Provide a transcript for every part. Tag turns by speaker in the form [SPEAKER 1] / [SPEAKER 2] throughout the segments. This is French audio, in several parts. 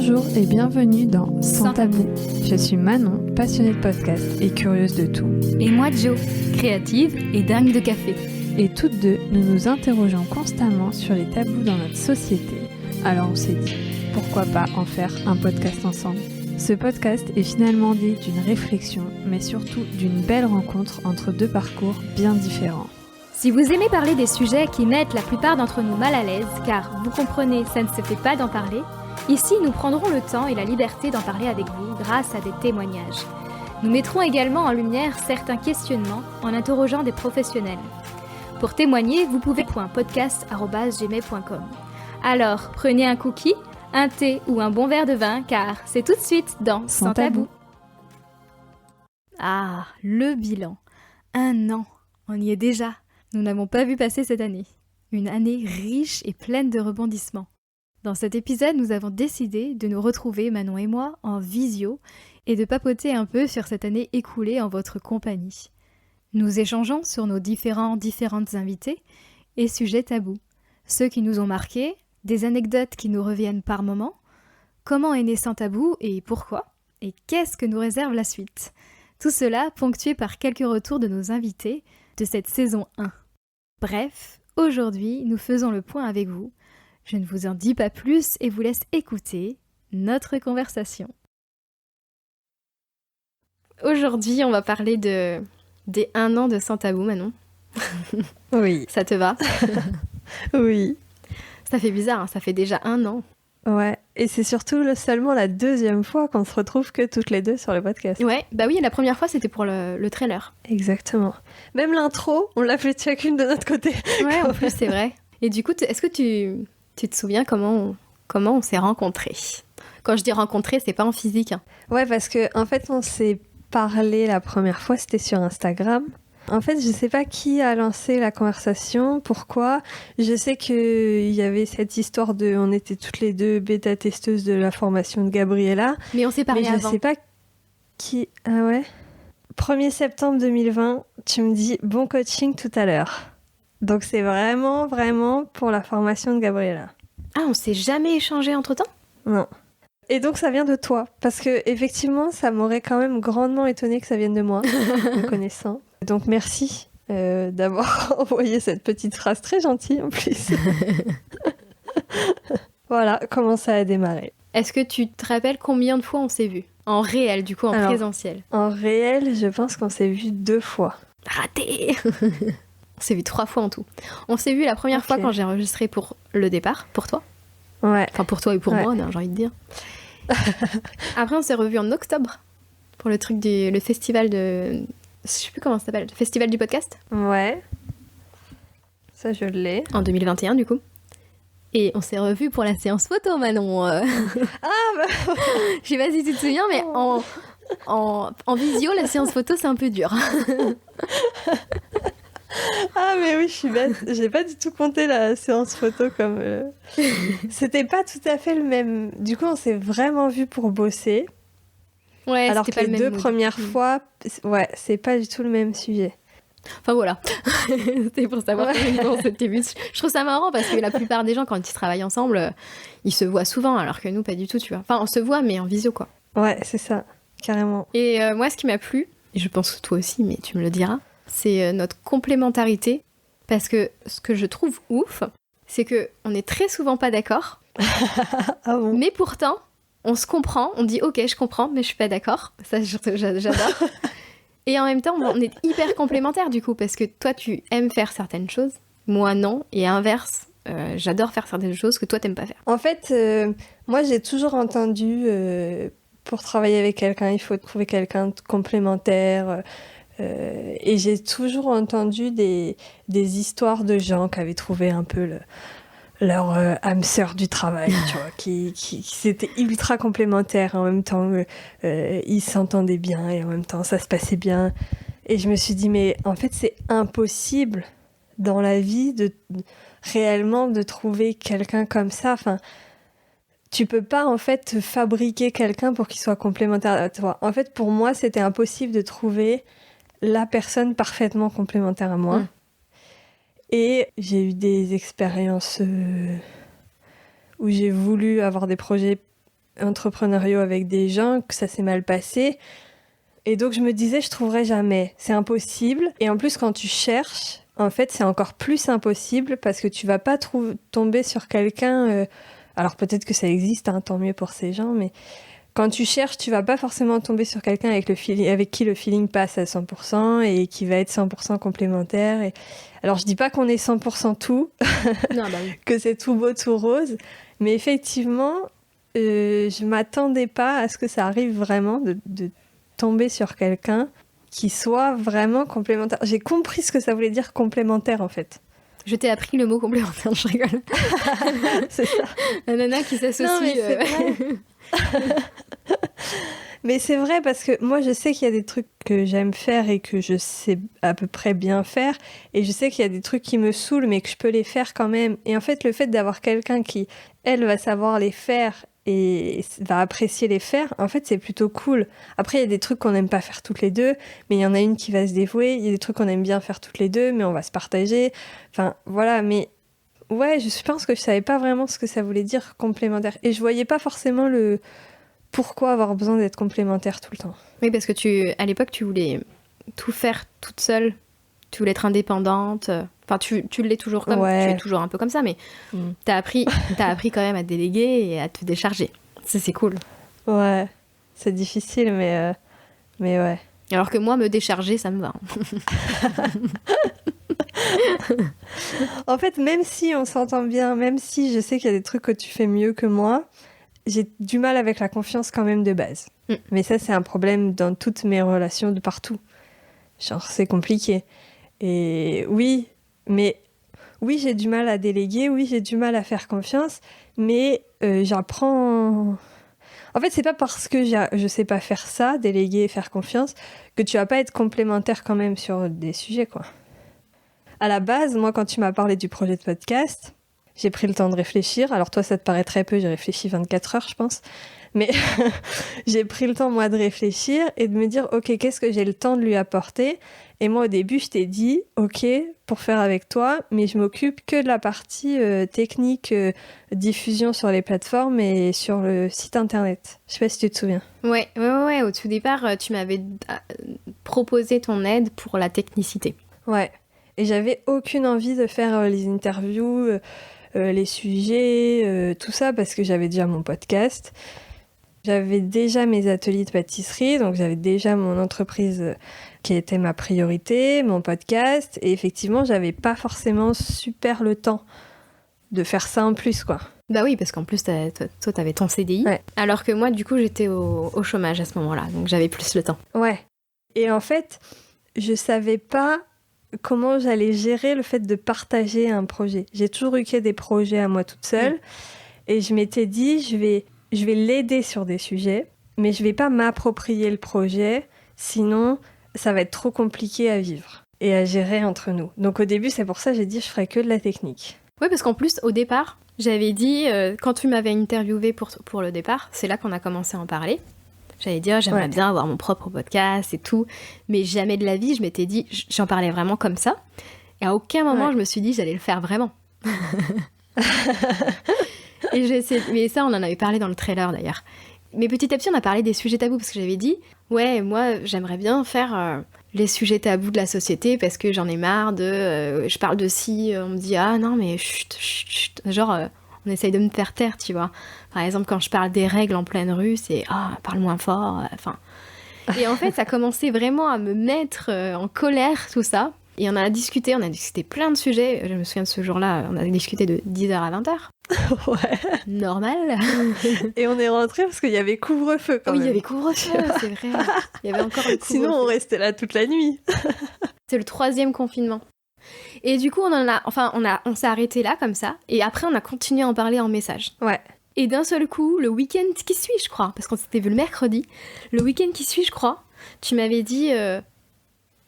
[SPEAKER 1] Bonjour et bienvenue dans Sans Tabou. Je suis Manon, passionnée de podcast et curieuse de tout.
[SPEAKER 2] Et moi Jo, créative et dingue de café.
[SPEAKER 1] Et toutes deux, nous nous interrogeons constamment sur les tabous dans notre société. Alors on s'est dit, pourquoi pas en faire un podcast ensemble ? Ce podcast est finalement né d'une réflexion, mais surtout d'une belle rencontre entre deux parcours bien différents.
[SPEAKER 2] Si vous aimez parler des sujets qui mettent la plupart d'entre nous mal à l'aise, car vous comprenez, ça ne se fait pas d'en parler, ici nous prendrons le temps et la liberté d'en parler avec vous grâce à des témoignages. Nous mettrons également en lumière certains questionnements en interrogeant des professionnels. Pour témoigner, vous pouvez .podcast@gmail.com. Alors, prenez un cookie, un thé ou un bon verre de vin, car c'est tout de suite dans Sans Tabou. Ah, le bilan. 1 an, on y est déjà. Nous n'avons pas vu passer cette année. Une année riche et pleine de rebondissements. Dans cet épisode, nous avons décidé de nous retrouver, Manon et moi, en visio et de papoter un peu sur cette année écoulée en votre compagnie. Nous échangeons sur nos différentes invités et sujets tabous. Ceux qui nous ont marqués, des anecdotes qui nous reviennent par moments, comment est né Sans Tabou et pourquoi, et qu'est-ce que nous réserve la suite. Tout cela ponctué par quelques retours de nos invités de cette saison 1. Bref, aujourd'hui, nous faisons le point avec vous. Je ne vous en dis pas plus et vous laisse écouter notre conversation. Aujourd'hui, on va parler des 1 an de Sans Tabou, Manon.
[SPEAKER 1] Oui.
[SPEAKER 2] Ça te va ?
[SPEAKER 1] Oui.
[SPEAKER 2] Ça fait bizarre, hein, ça fait déjà 1 an.
[SPEAKER 1] Ouais, et c'est surtout seulement la deuxième fois qu'on se retrouve que toutes les deux sur le podcast.
[SPEAKER 2] Ouais, bah oui, la première fois c'était pour le trailer.
[SPEAKER 1] Exactement. Même l'intro, on l'a fait chacune de notre côté.
[SPEAKER 2] Ouais, en plus c'est vrai. Et du coup, est-ce que tu te souviens comment on s'est rencontrés ? Quand je dis rencontrés, c'est pas en physique. Hein.
[SPEAKER 1] Ouais, parce que en fait, on s'est parlé la première fois, c'était sur Instagram. En fait, je sais pas qui a lancé la conversation, pourquoi. Je sais qu'il y avait cette histoire on était toutes les deux bêta-testeuses de la formation de Gabriella.
[SPEAKER 2] Mais on s'est parlé avant.
[SPEAKER 1] Mais je sais pas qui... Ah ouais ? 1er septembre 2020, tu me dis bon coaching tout à l'heure. Donc c'est vraiment pour la formation de Gabriella.
[SPEAKER 2] Ah, on s'est jamais échangé entre-temps ?
[SPEAKER 1] Non. Et donc ça vient de toi, parce que effectivement, ça m'aurait quand même grandement étonné que ça vienne de moi, me connaissant. Donc merci d'avoir envoyé cette petite phrase très gentille en plus. Voilà comment ça a démarré.
[SPEAKER 2] Est-ce que tu te rappelles combien de fois on s'est vus ? En réel, du coup, présentiel.
[SPEAKER 1] En réel, je pense qu'on s'est vus 2 fois.
[SPEAKER 2] Raté. On s'est vus 3 fois en tout. On s'est vus la première fois quand j'ai enregistré pour le départ, pour toi.
[SPEAKER 1] Ouais.
[SPEAKER 2] Enfin, pour toi et pour moi, j'ai envie de dire. Après, on s'est revus en octobre pour le truc le festival de... Je sais plus comment ça s'appelle. Le festival du podcast.
[SPEAKER 1] Ouais. Ça, je l'ai.
[SPEAKER 2] En 2021, du coup. Et on s'est revus pour la séance photo, Manon.
[SPEAKER 1] Ah, bah...
[SPEAKER 2] Je sais pas si tu te souviens, mais en visio, la séance photo, c'est un peu dur.
[SPEAKER 1] Ah mais oui, je suis bête. J'ai pas du tout compté la séance photo comme... C'était pas tout à fait le même... Du coup, on s'est vraiment vus pour bosser.
[SPEAKER 2] Ouais,
[SPEAKER 1] alors
[SPEAKER 2] c'était
[SPEAKER 1] que
[SPEAKER 2] pas
[SPEAKER 1] les
[SPEAKER 2] le
[SPEAKER 1] 2
[SPEAKER 2] même
[SPEAKER 1] premières fois, ouais, c'est pas du tout le même sujet.
[SPEAKER 2] Enfin voilà, c'était pour savoir comment on s'était vus. Je trouve ça marrant parce que la plupart des gens, quand ils travaillent ensemble, ils se voient souvent, alors que nous, pas du tout, tu vois. Enfin, on se voit, mais en visio, quoi.
[SPEAKER 1] Ouais, c'est ça, carrément.
[SPEAKER 2] Et moi, ce qui m'a plu, et je pense que toi aussi, mais tu me le diras, c'est notre complémentarité. Parce que ce que je trouve ouf, c'est qu'on est très souvent pas d'accord.
[SPEAKER 1] Ah bon ?
[SPEAKER 2] Mais pourtant, on se comprend, on dit « Ok, je comprends, mais je suis pas d'accord. » Ça, j'adore. Et en même temps, on est hyper complémentaires du coup, parce que toi, tu aimes faire certaines choses, moi non, et inverse, j'adore faire certaines choses que toi, t'aimes pas faire.
[SPEAKER 1] En fait, moi, j'ai toujours entendu, pour travailler avec quelqu'un, il faut trouver quelqu'un de complémentaire. Et j'ai toujours entendu des histoires de gens qui avaient trouvé un peu leur âme sœur du travail, tu vois, qui s'étaient ultra complémentaires en même temps, ils s'entendaient bien et en même temps ça se passait bien. Et je me suis dit, mais en fait c'est impossible dans la vie réellement de trouver quelqu'un comme ça. Enfin, tu peux pas en fait fabriquer quelqu'un pour qu'il soit complémentaire à toi. En fait, pour moi, c'était impossible de trouver la personne parfaitement complémentaire à moi. Et j'ai eu des expériences où j'ai voulu avoir des projets entrepreneuriaux avec des gens, que ça s'est mal passé. Et donc je me disais, je trouverai jamais. C'est impossible. Et en plus, quand tu cherches, en fait, c'est encore plus impossible parce que tu vas pas tomber sur quelqu'un... alors peut-être que ça existe, hein, tant mieux pour ces gens, mais quand tu cherches, tu vas pas forcément tomber sur quelqu'un avec qui le feeling passe à 100% et qui va être 100% complémentaire. Et... Alors je dis pas qu'on est 100% tout,
[SPEAKER 2] Non, bah oui.
[SPEAKER 1] que c'est tout beau, tout rose, mais effectivement, je m'attendais pas à ce que ça arrive vraiment de tomber sur quelqu'un qui soit vraiment complémentaire. J'ai compris ce que ça voulait dire complémentaire en fait.
[SPEAKER 2] Je t'ai appris le mot complémentaire, je rigole.
[SPEAKER 1] C'est ça.
[SPEAKER 2] La nana qui s'associe.
[SPEAKER 1] Non, mais c'est vrai. Mais c'est vrai parce que moi je sais qu'il y a des trucs que j'aime faire et que je sais à peu près bien faire, et je sais qu'il y a des trucs qui me saoulent mais que je peux les faire quand même. Et en fait le fait d'avoir quelqu'un qui, elle, va savoir les faire et va apprécier les faire, en fait c'est plutôt cool. Après il y a des trucs qu'on n'aime pas faire toutes les deux, mais il y en a une qui va se dévouer. Il y a des trucs qu'on aime bien faire toutes les deux mais on va se partager. Enfin voilà, mais ouais, je pense que je savais pas vraiment ce que ça voulait dire complémentaire. Et je voyais pas forcément le pourquoi avoir besoin d'être complémentaire tout le temps.
[SPEAKER 2] Oui, parce que à l'époque, tu voulais tout faire toute seule. Tu voulais être indépendante. Enfin, tu l'es toujours tu es toujours un peu comme ça, mais t'as appris quand même à te déléguer et à te décharger. Ça, c'est cool.
[SPEAKER 1] Ouais, c'est difficile, mais ouais.
[SPEAKER 2] Alors que moi, me décharger, ça me va.
[SPEAKER 1] En fait, même si on s'entend bien, même si je sais qu'il y a des trucs que tu fais mieux que moi, j'ai du mal avec la confiance quand même de base. Mais ça, c'est un problème dans toutes mes relations de partout. Genre, c'est compliqué. Et oui, j'ai du mal à déléguer, oui, j'ai du mal à faire confiance, mais j'apprends... En fait, c'est pas parce que je sais pas faire ça, déléguer et faire confiance, que tu vas pas être complémentaire quand même sur des sujets, quoi. À la base, moi, quand tu m'as parlé du projet de podcast, j'ai pris le temps de réfléchir. Alors toi, ça te paraît très peu, j'ai réfléchi 24 heures, je pense. Mais j'ai pris le temps, moi, de réfléchir et de me dire, ok, qu'est-ce que j'ai le temps de lui apporter ? Et moi, au début, je t'ai dit, ok, pour faire avec toi, mais je m'occupe que de la partie technique, diffusion sur les plateformes et sur le site internet. Je sais pas si tu te souviens.
[SPEAKER 2] Ouais. Au tout départ, tu m'avais proposé ton aide pour la technicité.
[SPEAKER 1] Ouais. Et j'avais aucune envie de faire les interviews, les sujets, tout ça, parce que j'avais déjà mon podcast. J'avais déjà mes ateliers de pâtisserie, donc j'avais déjà mon entreprise qui était ma priorité, mon podcast. Et effectivement, j'avais pas forcément super le temps de faire ça en plus, quoi.
[SPEAKER 2] Bah oui, parce qu'en plus, toi, t'avais ton CDI. Ouais. Alors que moi, du coup, j'étais au chômage à ce moment-là, donc j'avais plus le temps.
[SPEAKER 1] Ouais. Et en fait, je savais pas comment j'allais gérer le fait de partager un projet. J'ai toujours eu que des projets à moi toute seule. Et je m'étais dit, je vais l'aider sur des sujets, mais je vais pas m'approprier le projet, sinon ça va être trop compliqué à vivre et à gérer entre nous. Donc au début, c'est pour ça que j'ai dit je ferai que de la technique.
[SPEAKER 2] Oui, parce qu'en plus, au départ, j'avais dit, quand tu m'avais interviewé pour le départ, c'est là qu'on a commencé à en parler. J'allais dire, j'aimerais bien avoir mon propre podcast et tout, mais jamais de la vie, je m'étais dit, j'en parlais vraiment comme ça. Et à aucun moment, je me suis dit, j'allais le faire vraiment. Et j'ai essayé, mais ça, on en avait parlé dans le trailer d'ailleurs. Mais petit à petit, on a parlé des sujets tabous, parce que j'avais dit, ouais, moi, j'aimerais bien faire les sujets tabous de la société, parce que j'en ai marre je parle de si, on me dit, ah non, mais chut, genre... on essaye de me faire taire, tu vois. Par exemple, quand je parle des règles en pleine rue, c'est « Ah, parle moins fort », enfin... Et en fait, ça commençait vraiment à me mettre en colère, tout ça. Et on a discuté plein de sujets. Je me souviens de ce jour-là, on a discuté de 10h à 20h.
[SPEAKER 1] Ouais.
[SPEAKER 2] Normal.
[SPEAKER 1] Et on est rentrés parce qu'il y avait couvre-feu quand même.
[SPEAKER 2] Oui, il y avait couvre-feu, c'est vrai. Il y avait encore le couvre-feu.
[SPEAKER 1] Sinon, on restait là toute la nuit.
[SPEAKER 2] C'est le 3e confinement. Et du coup, on s'est arrêté là, comme ça. Et après, on a continué à en parler en message.
[SPEAKER 1] Ouais.
[SPEAKER 2] Et d'un seul coup, le week-end qui suit, je crois, parce qu'on s'était vu le mercredi, le week-end qui suit, je crois, tu m'avais dit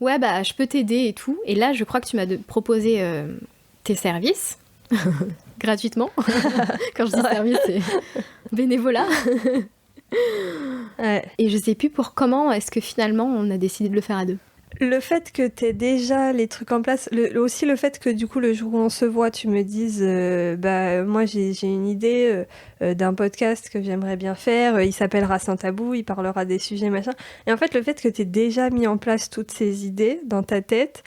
[SPEAKER 2] ouais, bah, je peux t'aider et tout. Et là, je crois que tu m'as proposé tes services, gratuitement. Quand je dis service, c'est bénévolat.
[SPEAKER 1] Ouais.
[SPEAKER 2] Et je sais plus comment est-ce que finalement, on a décidé de le faire à deux.
[SPEAKER 1] Le fait que tu aies déjà les trucs en place, aussi le fait que du coup le jour où on se voit, tu me dises moi j'ai une idée d'un podcast que j'aimerais bien faire, il s'appellera Sans Tabou, il parlera des sujets machin. Et en fait le fait que tu aies déjà mis en place toutes ces idées dans ta tête,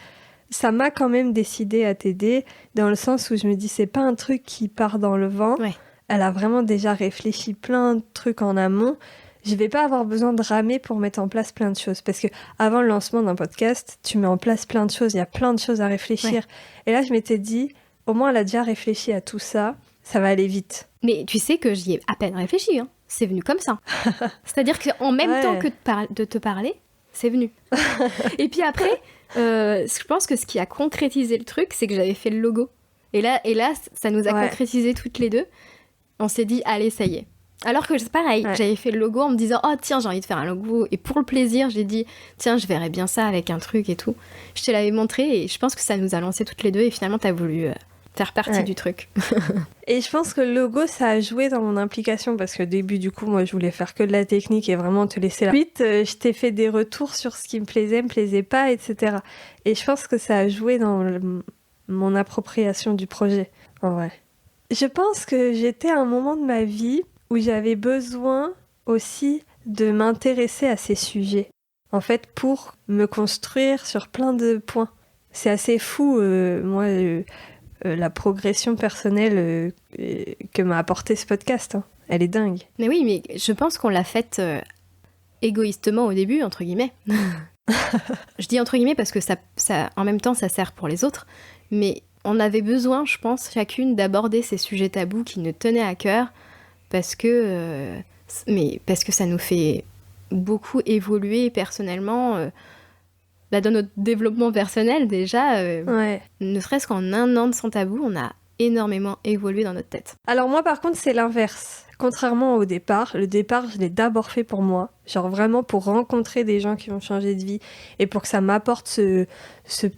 [SPEAKER 1] ça m'a quand même décidé à t'aider, dans le sens où je me dis c'est pas un truc qui part dans le vent.
[SPEAKER 2] Ouais.
[SPEAKER 1] Elle a vraiment déjà réfléchi plein de trucs en amont. Je vais pas avoir besoin de ramer pour mettre en place plein de choses. Parce que avant le lancement d'un podcast, tu mets en place plein de choses. Il y a plein de choses à réfléchir. Ouais. Et là, je m'étais dit, au moins, elle a déjà réfléchi à tout ça. Ça va aller vite.
[SPEAKER 2] Mais tu sais que j'y ai à peine réfléchi. Hein. C'est venu comme ça. C'est-à-dire qu'en même temps que de te parler, c'est venu. Et puis après, je pense que ce qui a concrétisé le truc, c'est que j'avais fait le logo. Et là ça nous a concrétisé toutes les deux. On s'est dit, allez, ça y est. Alors que c'est pareil, j'avais fait le logo en me disant « Oh tiens, j'ai envie de faire un logo ». Et pour le plaisir, j'ai dit « Tiens, je verrais bien ça avec un truc et tout ». Je te l'avais montré et je pense que ça nous a lancé toutes les deux et finalement, t'as voulu faire partie du truc.
[SPEAKER 1] Et je pense que le logo, ça a joué dans mon implication parce que au début, du coup, moi, je voulais faire que de la technique et vraiment te laisser la suite. Je t'ai fait des retours sur ce qui me plaisait pas, etc. Et je pense que ça a joué dans mon appropriation du projet, en vrai. Je pense que j'étais à un moment de ma vie où j'avais besoin aussi de m'intéresser à ces sujets, en fait, pour me construire sur plein de points. C'est assez fou, la progression personnelle que m'a apporté ce podcast. Hein. Elle est dingue.
[SPEAKER 2] Mais oui, mais je pense qu'on l'a faite égoïstement au début, entre guillemets. Je dis entre guillemets parce que ça, en même temps, ça sert pour les autres, mais on avait besoin, je pense, chacune d'aborder ces sujets tabous qui nous tenaient à cœur, parce que ça nous fait beaucoup évoluer personnellement, dans notre développement personnel déjà, ne serait-ce qu'en 1 an de Sans Tabou, on a énormément évolué dans notre tête.
[SPEAKER 1] Alors moi par contre c'est l'inverse, contrairement au départ, le départ je l'ai d'abord fait pour moi, genre vraiment pour rencontrer des gens qui vont changer de vie et pour que ça m'apporte cette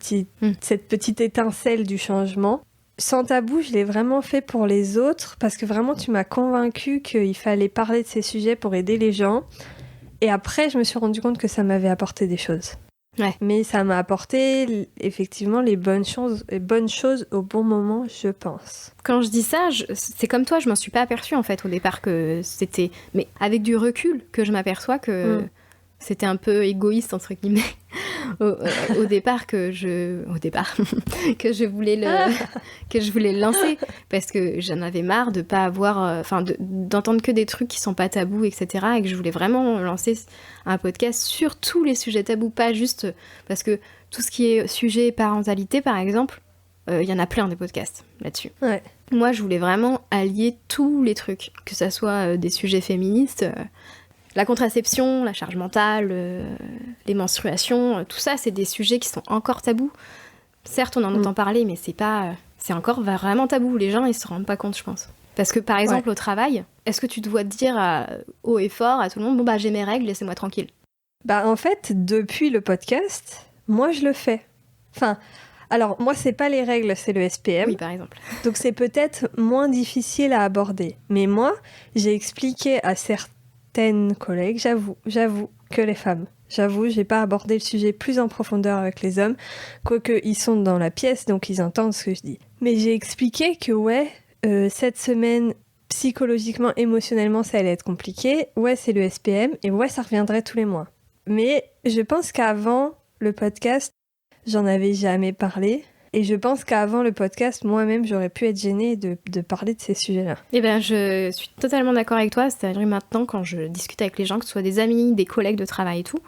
[SPEAKER 1] petite étincelle du changement. Sans Tabou, je l'ai vraiment fait pour les autres parce que vraiment tu m'as convaincue qu'il fallait parler de ces sujets pour aider les gens. Et après, je me suis rendu compte que ça m'avait apporté des choses.
[SPEAKER 2] Ouais.
[SPEAKER 1] Mais ça m'a apporté effectivement les bonnes choses au bon moment, je pense.
[SPEAKER 2] Quand je dis ça, c'est comme toi, je m'en suis pas aperçue en fait au départ que c'était... Mais avec du recul que je m'aperçois que c'était un peu égoïste entre guillemets au départ que je voulais le lancer parce que j'en avais marre de pas avoir d'entendre que des trucs qui sont pas tabous, etc. et que je voulais vraiment lancer un podcast sur tous les sujets tabous, pas juste parce que tout ce qui est sujet parentalité par exemple, il y en a plein des podcasts là-dessus.
[SPEAKER 1] Ouais.
[SPEAKER 2] Moi je voulais vraiment allier tous les trucs, que ça soit des sujets féministes, la contraception, la charge mentale, les menstruations, tout ça, c'est des sujets qui sont encore tabous. Certes, on en entend parler, mais c'est encore vraiment tabou. Les gens, ils se rendent pas compte, je pense. Parce que, par exemple, au travail, est-ce que tu dois dire haut et fort à tout le monde, bon, j'ai mes règles, laissez-moi tranquille?
[SPEAKER 1] En fait, depuis le podcast, moi, je le fais. Alors, moi, c'est pas les règles, c'est le SPM.
[SPEAKER 2] Oui, par exemple.
[SPEAKER 1] Donc, c'est peut-être moins difficile à aborder. Mais moi, j'ai expliqué à certains collègues, j'avoue que les femmes. J'avoue, j'ai pas abordé le sujet plus en profondeur avec les hommes, quoique ils sont dans la pièce, donc ils entendent ce que je dis. Mais j'ai expliqué que cette semaine, psychologiquement, émotionnellement, ça allait être compliqué. C'est le SPM, et ça reviendrait tous les mois. Mais je pense qu'avant le podcast, j'en avais jamais parlé. Et je pense qu'avant le podcast, moi-même, j'aurais pu être gênée de parler de ces sujets-là.
[SPEAKER 2] Eh bien, je suis totalement d'accord avec toi. C'est-à-dire maintenant, quand je discute avec les gens, que ce soit des amis, des collègues de travail et tout,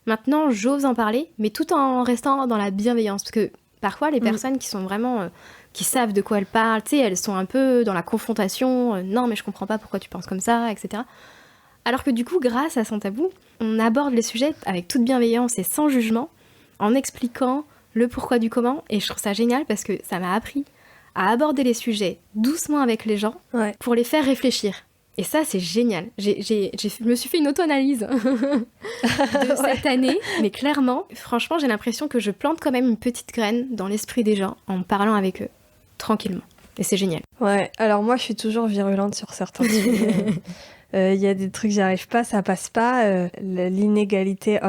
[SPEAKER 2] maintenant, j'ose en parler, mais tout en restant dans la bienveillance. Parce que parfois, les personnes qui sont vraiment... qui savent de quoi elles parlent, tu sais, elles sont un peu dans la confrontation. Non, mais je comprends pas pourquoi tu penses comme ça, etc. Alors que du coup, grâce à Sans Tabou, on aborde les sujets avec toute bienveillance et sans jugement, en expliquant le pourquoi du comment, et je trouve ça génial parce que ça m'a appris à aborder les sujets doucement avec les gens pour les faire réfléchir. Et ça, c'est génial. Je me suis fait une auto-analyse de cette année, mais clairement, franchement, j'ai l'impression que je plante quand même une petite graine dans l'esprit des gens en parlant avec eux, tranquillement. Et c'est génial.
[SPEAKER 1] Ouais, alors moi, je suis toujours virulente sur certains sujets. Il y a des trucs j'arrive pas, ça passe pas. L'inégalité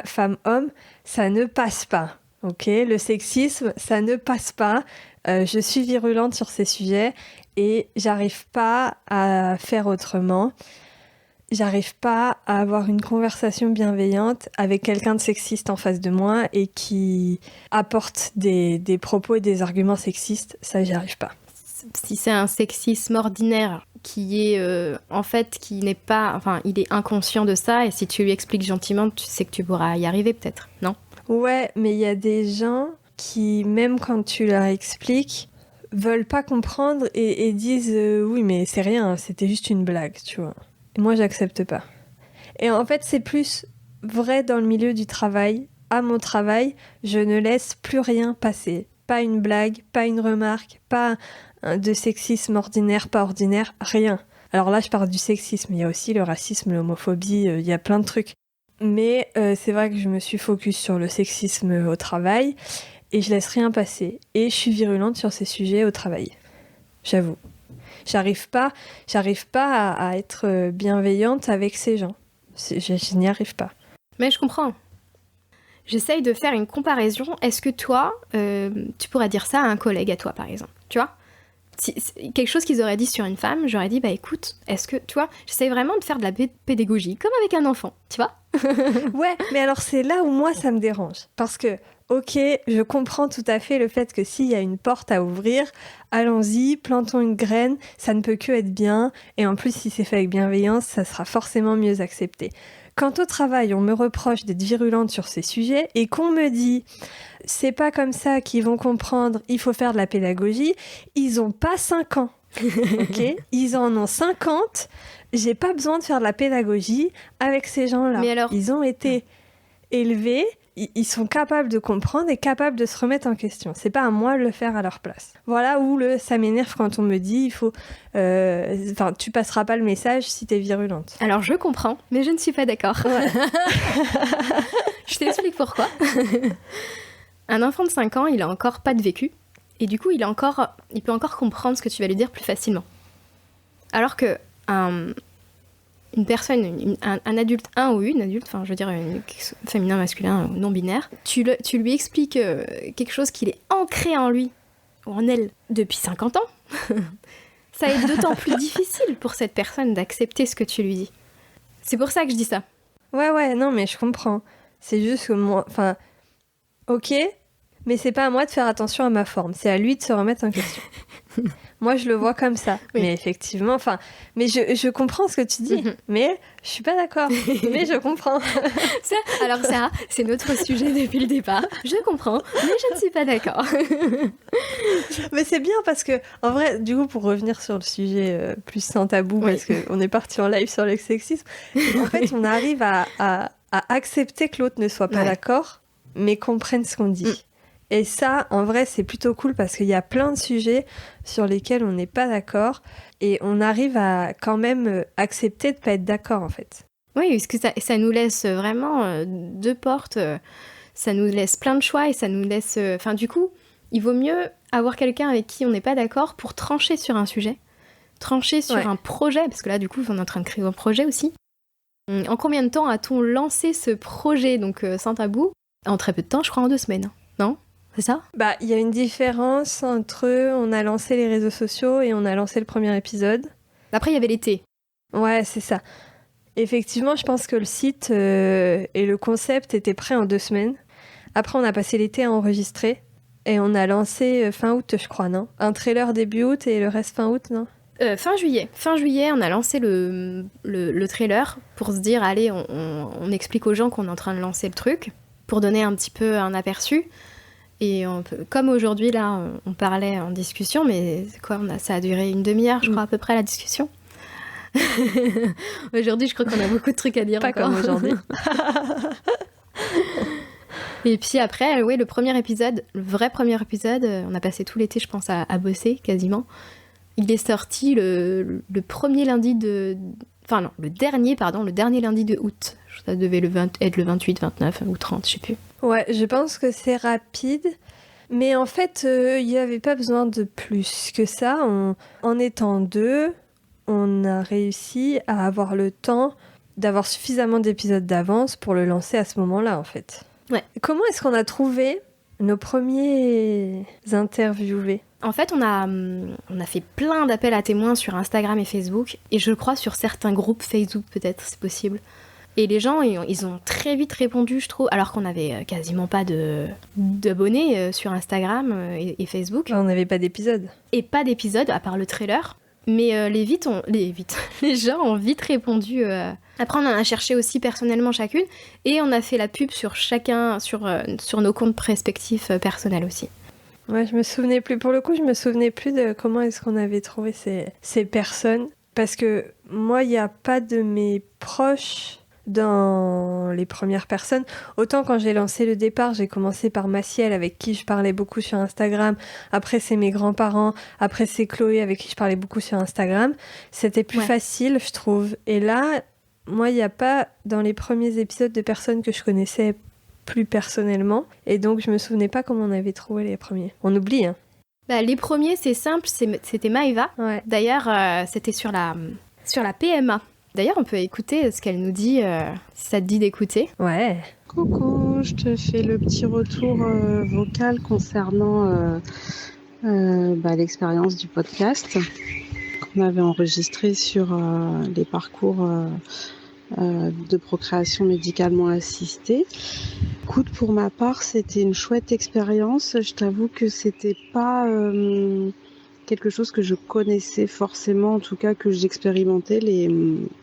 [SPEAKER 1] femme-homme, ça ne passe pas. Ok, le sexisme, ça ne passe pas. Je suis virulente sur ces sujets et j'arrive pas à faire autrement. J'arrive pas à avoir une conversation bienveillante avec quelqu'un de sexiste en face de moi et qui apporte des propos et des arguments sexistes. Ça, j'y arrive pas.
[SPEAKER 2] Si c'est un sexisme ordinaire qui est en fait qui n'est pas, enfin, il est inconscient de ça, et si tu lui expliques gentiment, tu sais que tu pourras y arriver peut-être, non?
[SPEAKER 1] Ouais, mais il y a des gens qui, même quand tu leur expliques, veulent pas comprendre et disent oui, mais c'est rien, c'était juste une blague, tu vois. Et moi, j'accepte pas. Et en fait, c'est plus vrai dans le milieu du travail. À mon travail, je ne laisse plus rien passer. Pas une blague, pas une remarque, pas de sexisme ordinaire, pas ordinaire, rien. Alors là, je parle du sexisme. Il y a aussi le racisme, l'homophobie, il y a plein de trucs. Mais c'est vrai que je me suis focus sur le sexisme au travail et je laisse rien passer. Et je suis virulente sur ces sujets au travail. J'avoue. J'arrive pas à être bienveillante avec ces gens. Je n'y arrive pas.
[SPEAKER 2] Mais je comprends. J'essaye de faire une comparaison. Est-ce que toi, tu pourrais dire ça à un collègue à toi, par exemple? Tu vois? Quelque chose qu'ils auraient dit sur une femme, j'aurais dit, bah écoute, est-ce que, tu vois, j'essaie vraiment de faire de la pédagogie, comme avec un enfant, tu vois?
[SPEAKER 1] Ouais, mais alors c'est là où moi ça me dérange. Parce que, ok, je comprends tout à fait le fait que s'il y a une porte à ouvrir, allons-y, plantons une graine, ça ne peut que être bien. Et en plus, si c'est fait avec bienveillance, ça sera forcément mieux accepté. Quand au travail, on me reproche d'être virulente sur ces sujets et qu'on me dit c'est pas comme ça qu'ils vont comprendre, il faut faire de la pédagogie, ils ont pas 5 ans. Ok, ils en ont 50. J'ai pas besoin de faire de la pédagogie avec ces gens-là.
[SPEAKER 2] Mais alors...
[SPEAKER 1] Ils ont été élevés, ils sont capables de comprendre et capables de se remettre en question. C'est pas à moi de le faire à leur place. Voilà où ça m'énerve quand on me dit il faut, tu passeras pas le message si t'es virulente.
[SPEAKER 2] Alors je comprends, mais je ne suis pas d'accord.
[SPEAKER 1] Ouais.
[SPEAKER 2] Je t'explique pourquoi. Un enfant de 5 ans, il a encore pas de vécu, et du coup il peut encore comprendre ce que tu vas lui dire plus facilement. Alors que une personne, un adulte, un ou une adulte, enfin je veux dire féminin, masculin, non binaire, tu lui expliques quelque chose qu'il est ancré en lui ou en elle depuis 50 ans, ça est d'autant plus difficile pour cette personne d'accepter ce que tu lui dis. C'est pour ça que je dis ça.
[SPEAKER 1] Ouais, non mais je comprends. C'est juste que moi, enfin, ok, mais c'est pas à moi de faire attention à ma forme, c'est à lui de se remettre en question. Moi, je le vois comme ça. Oui. Mais effectivement, enfin, mais je comprends ce que tu dis, mais je suis pas d'accord. Mais je comprends.
[SPEAKER 2] Alors ça, c'est notre sujet depuis le départ. Je comprends, mais je ne suis pas d'accord.
[SPEAKER 1] Mais c'est bien parce que, en vrai, du coup, pour revenir sur le sujet plus sans tabou, parce qu'on est parti en live sur le sexisme, en fait, on arrive à accepter que l'autre ne soit pas d'accord, mais comprenne ce qu'on dit. Et ça, en vrai, c'est plutôt cool parce qu'il y a plein de sujets sur lesquels on n'est pas d'accord et on arrive à quand même accepter de ne pas être d'accord, en fait.
[SPEAKER 2] Oui, parce que ça nous laisse vraiment deux portes, ça nous laisse plein de choix et ça nous laisse... Enfin, du coup, il vaut mieux avoir quelqu'un avec qui on n'est pas d'accord pour trancher sur un sujet, trancher sur un projet, parce que là, du coup, on est en train de créer un projet aussi. En combien de temps a-t-on lancé ce projet, donc sans tabou? En très peu de temps, je crois en 2 semaines, non? C'est ça?
[SPEAKER 1] Bah, il y a une différence entre on a lancé les réseaux sociaux et on a lancé le premier épisode.
[SPEAKER 2] Après, il y avait l'été.
[SPEAKER 1] Ouais, c'est ça. Effectivement, je pense que le site et le concept étaient prêts en 2 semaines. Après, on a passé l'été à enregistrer et on a lancé fin août, je crois, non? Un trailer début août et le reste fin août, non?
[SPEAKER 2] Fin juillet, on a lancé le trailer pour se dire, allez, on explique aux gens qu'on est en train de lancer le truc, pour donner un petit peu un aperçu. Et comme aujourd'hui, là, on parlait en discussion, mais quoi, ça a duré une demi-heure, je crois, à peu près, la discussion. Aujourd'hui, je crois qu'on a beaucoup de trucs à dire.
[SPEAKER 1] Pas
[SPEAKER 2] encore.
[SPEAKER 1] Comme aujourd'hui.
[SPEAKER 2] Et puis après, oui, le vrai premier épisode, on a passé tout l'été, je pense, à bosser, quasiment. Il est sorti le premier lundi de... Enfin non, le dernier lundi de août. Ça devait être le 28, 29 ou 30, je sais plus.
[SPEAKER 1] Ouais, je pense que c'est rapide. Mais en fait, il n'y avait pas besoin de plus que ça. En étant 2, on a réussi à avoir le temps d'avoir suffisamment d'épisodes d'avance pour le lancer à ce moment-là, en fait.
[SPEAKER 2] Ouais.
[SPEAKER 1] Comment est-ce qu'on a trouvé nos premiers interviewés ?
[SPEAKER 2] En fait, on a fait plein d'appels à témoins sur Instagram et Facebook, et je crois sur certains groupes Facebook peut-être, c'est possible. Et les gens, ils ont très vite répondu, je trouve, alors qu'on n'avait quasiment pas d'abonnés sur Instagram et Facebook.
[SPEAKER 1] On n'avait pas d'épisode.
[SPEAKER 2] Et pas d'épisode, à part le trailer. Mais les gens ont vite répondu. Après, on en a cherché aussi personnellement chacune, et on a fait la pub sur chacun, sur nos comptes respectifs personnels aussi.
[SPEAKER 1] Ouais, je me souvenais plus. Pour le coup, je me souvenais plus de comment est-ce qu'on avait trouvé ces personnes. Parce que moi, il n'y a pas de mes proches dans les premières personnes. Autant quand j'ai lancé le départ, j'ai commencé par Maciel, avec qui je parlais beaucoup sur Instagram. Après, c'est mes grands-parents. Après, c'est Chloé, avec qui je parlais beaucoup sur Instagram. C'était plus facile, je trouve. Et là, moi, il n'y a pas, dans les premiers épisodes, de personnes que je connaissais plus personnellement. Et donc, je me souvenais pas comment on avait trouvé les premiers. On oublie, hein.
[SPEAKER 2] Bah, les premiers, c'est simple, c'était Maëva.
[SPEAKER 1] Ouais.
[SPEAKER 2] D'ailleurs, c'était sur la PMA. D'ailleurs, on peut écouter ce qu'elle nous dit, si ça te dit d'écouter.
[SPEAKER 1] Ouais.
[SPEAKER 3] Coucou, je te fais le petit retour vocal concernant l'expérience du podcast qu'on avait enregistré sur les parcours de procréation médicalement assistée. Écoute, pour ma part, c'était une chouette expérience. Je t'avoue que c'était pas quelque chose que je connaissais forcément, en tout cas que j'expérimentais,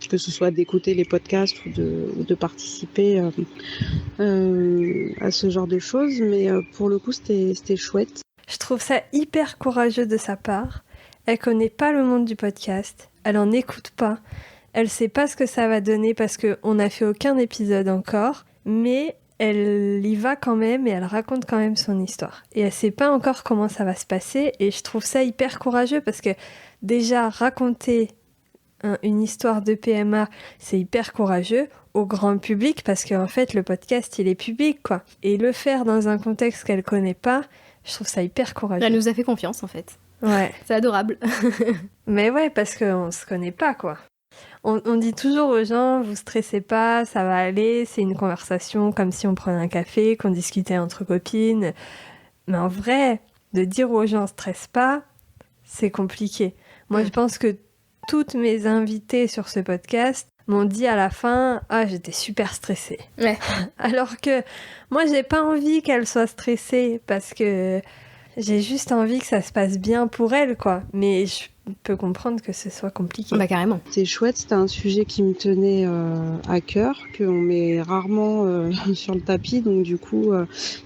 [SPEAKER 3] que ce soit d'écouter les podcasts ou de participer à ce genre de choses. Mais pour le coup, c'était chouette.
[SPEAKER 1] Je trouve ça hyper courageux de sa part. Elle connaît pas le monde du podcast. Elle en écoute pas. Elle sait pas ce que ça va donner parce qu'on n'a fait aucun épisode encore. Mais elle y va quand même et elle raconte quand même son histoire. Et elle sait pas encore comment ça va se passer. Et je trouve ça hyper courageux parce que déjà, raconter une histoire de PMA, c'est hyper courageux au grand public parce qu'en fait, le podcast, il est public, quoi. Et le faire dans un contexte qu'elle connaît pas, je trouve ça hyper courageux.
[SPEAKER 2] Elle nous a fait confiance, en fait.
[SPEAKER 1] Ouais.
[SPEAKER 2] C'est adorable.
[SPEAKER 1] Mais ouais, parce qu'on se connaît pas, quoi. On dit toujours aux gens, vous stressez pas, ça va aller, c'est une conversation comme si on prenait un café, qu'on discutait entre copines. Mais en vrai, de dire aux gens, stresse pas, c'est compliqué. Moi, je pense que toutes mes invitées sur ce podcast m'ont dit à la fin, j'étais super stressée.
[SPEAKER 2] Ouais.
[SPEAKER 1] Alors que moi, j'ai pas envie qu'elle soit stressée parce que j'ai juste envie que ça se passe bien pour elle, quoi. Mais je peux comprendre que ce soit compliqué.
[SPEAKER 2] Bah carrément.
[SPEAKER 3] C'était chouette, c'était un sujet qui me tenait à cœur, qu'on met rarement sur le tapis, donc du coup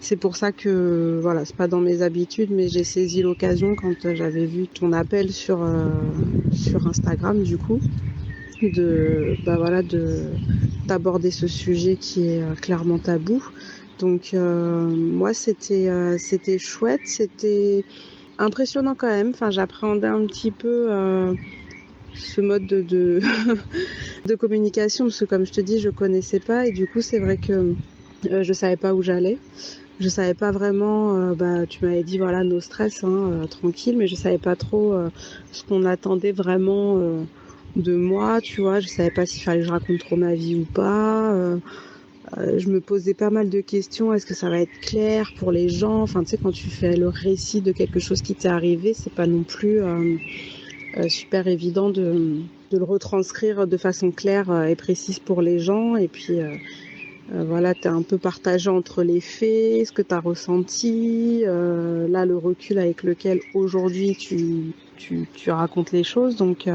[SPEAKER 3] c'est pour ça que voilà, c'est pas dans mes habitudes, mais j'ai saisi l'occasion quand j'avais vu ton appel sur Instagram, du coup, d'aborder ce sujet qui est clairement tabou. Donc moi c'était chouette, c'était impressionnant quand même. Enfin, j'appréhendais un petit peu ce mode de communication parce que comme je te dis, je connaissais pas et du coup c'est vrai que je savais pas où j'allais. Je savais pas vraiment. Tu m'avais dit voilà, no stress, tranquille, mais je savais pas trop ce qu'on attendait vraiment de moi. Tu vois, je savais pas s'il fallait que je raconte trop ma vie ou pas. Je me posais pas mal de questions. Est-ce que ça va être clair pour les gens ? Enfin, tu sais, quand tu fais le récit de quelque chose qui t'est arrivé, c'est pas non plus super évident de le retranscrire de façon claire et précise pour les gens. Et puis, voilà, t'es un peu partagé entre les faits, ce que t'as ressenti, là, le recul avec lequel aujourd'hui tu racontes les choses. Donc,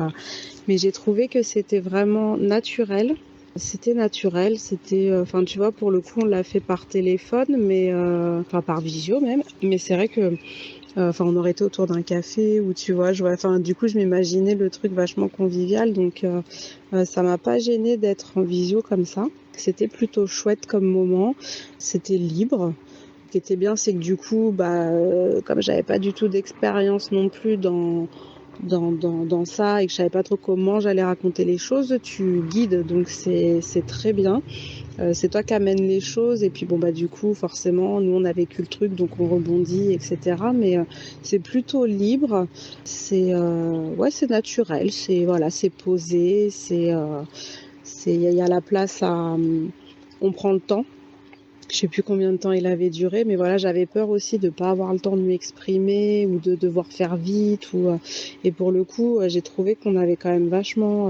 [SPEAKER 3] mais j'ai trouvé que c'était vraiment naturel. C'était naturel, tu vois, pour le coup, on l'a fait par téléphone, mais par visio même. Mais c'est vrai que, on aurait été autour d'un café où tu vois, du coup, je m'imaginais le truc vachement convivial, donc ça m'a pas gêné d'être en visio comme ça. C'était plutôt chouette comme moment, c'était libre. Ce qui était bien, c'est que du coup, comme j'avais pas du tout d'expérience non plus dans dans ça et que je savais pas trop comment j'allais raconter les choses, tu guides, donc c'est très bien. C'est toi qui amènes les choses et puis bon bah du coup forcément nous on a vécu le truc donc on rebondit etc. Mais c'est plutôt libre, c'est ouais c'est naturel, c'est voilà c'est posé, il y a la place à on prend le temps. Je sais plus combien de temps il avait duré, mais voilà, j'avais peur aussi de pas avoir le temps de m'exprimer ou de devoir faire vite et pour le coup, j'ai trouvé qu'on avait quand même vachement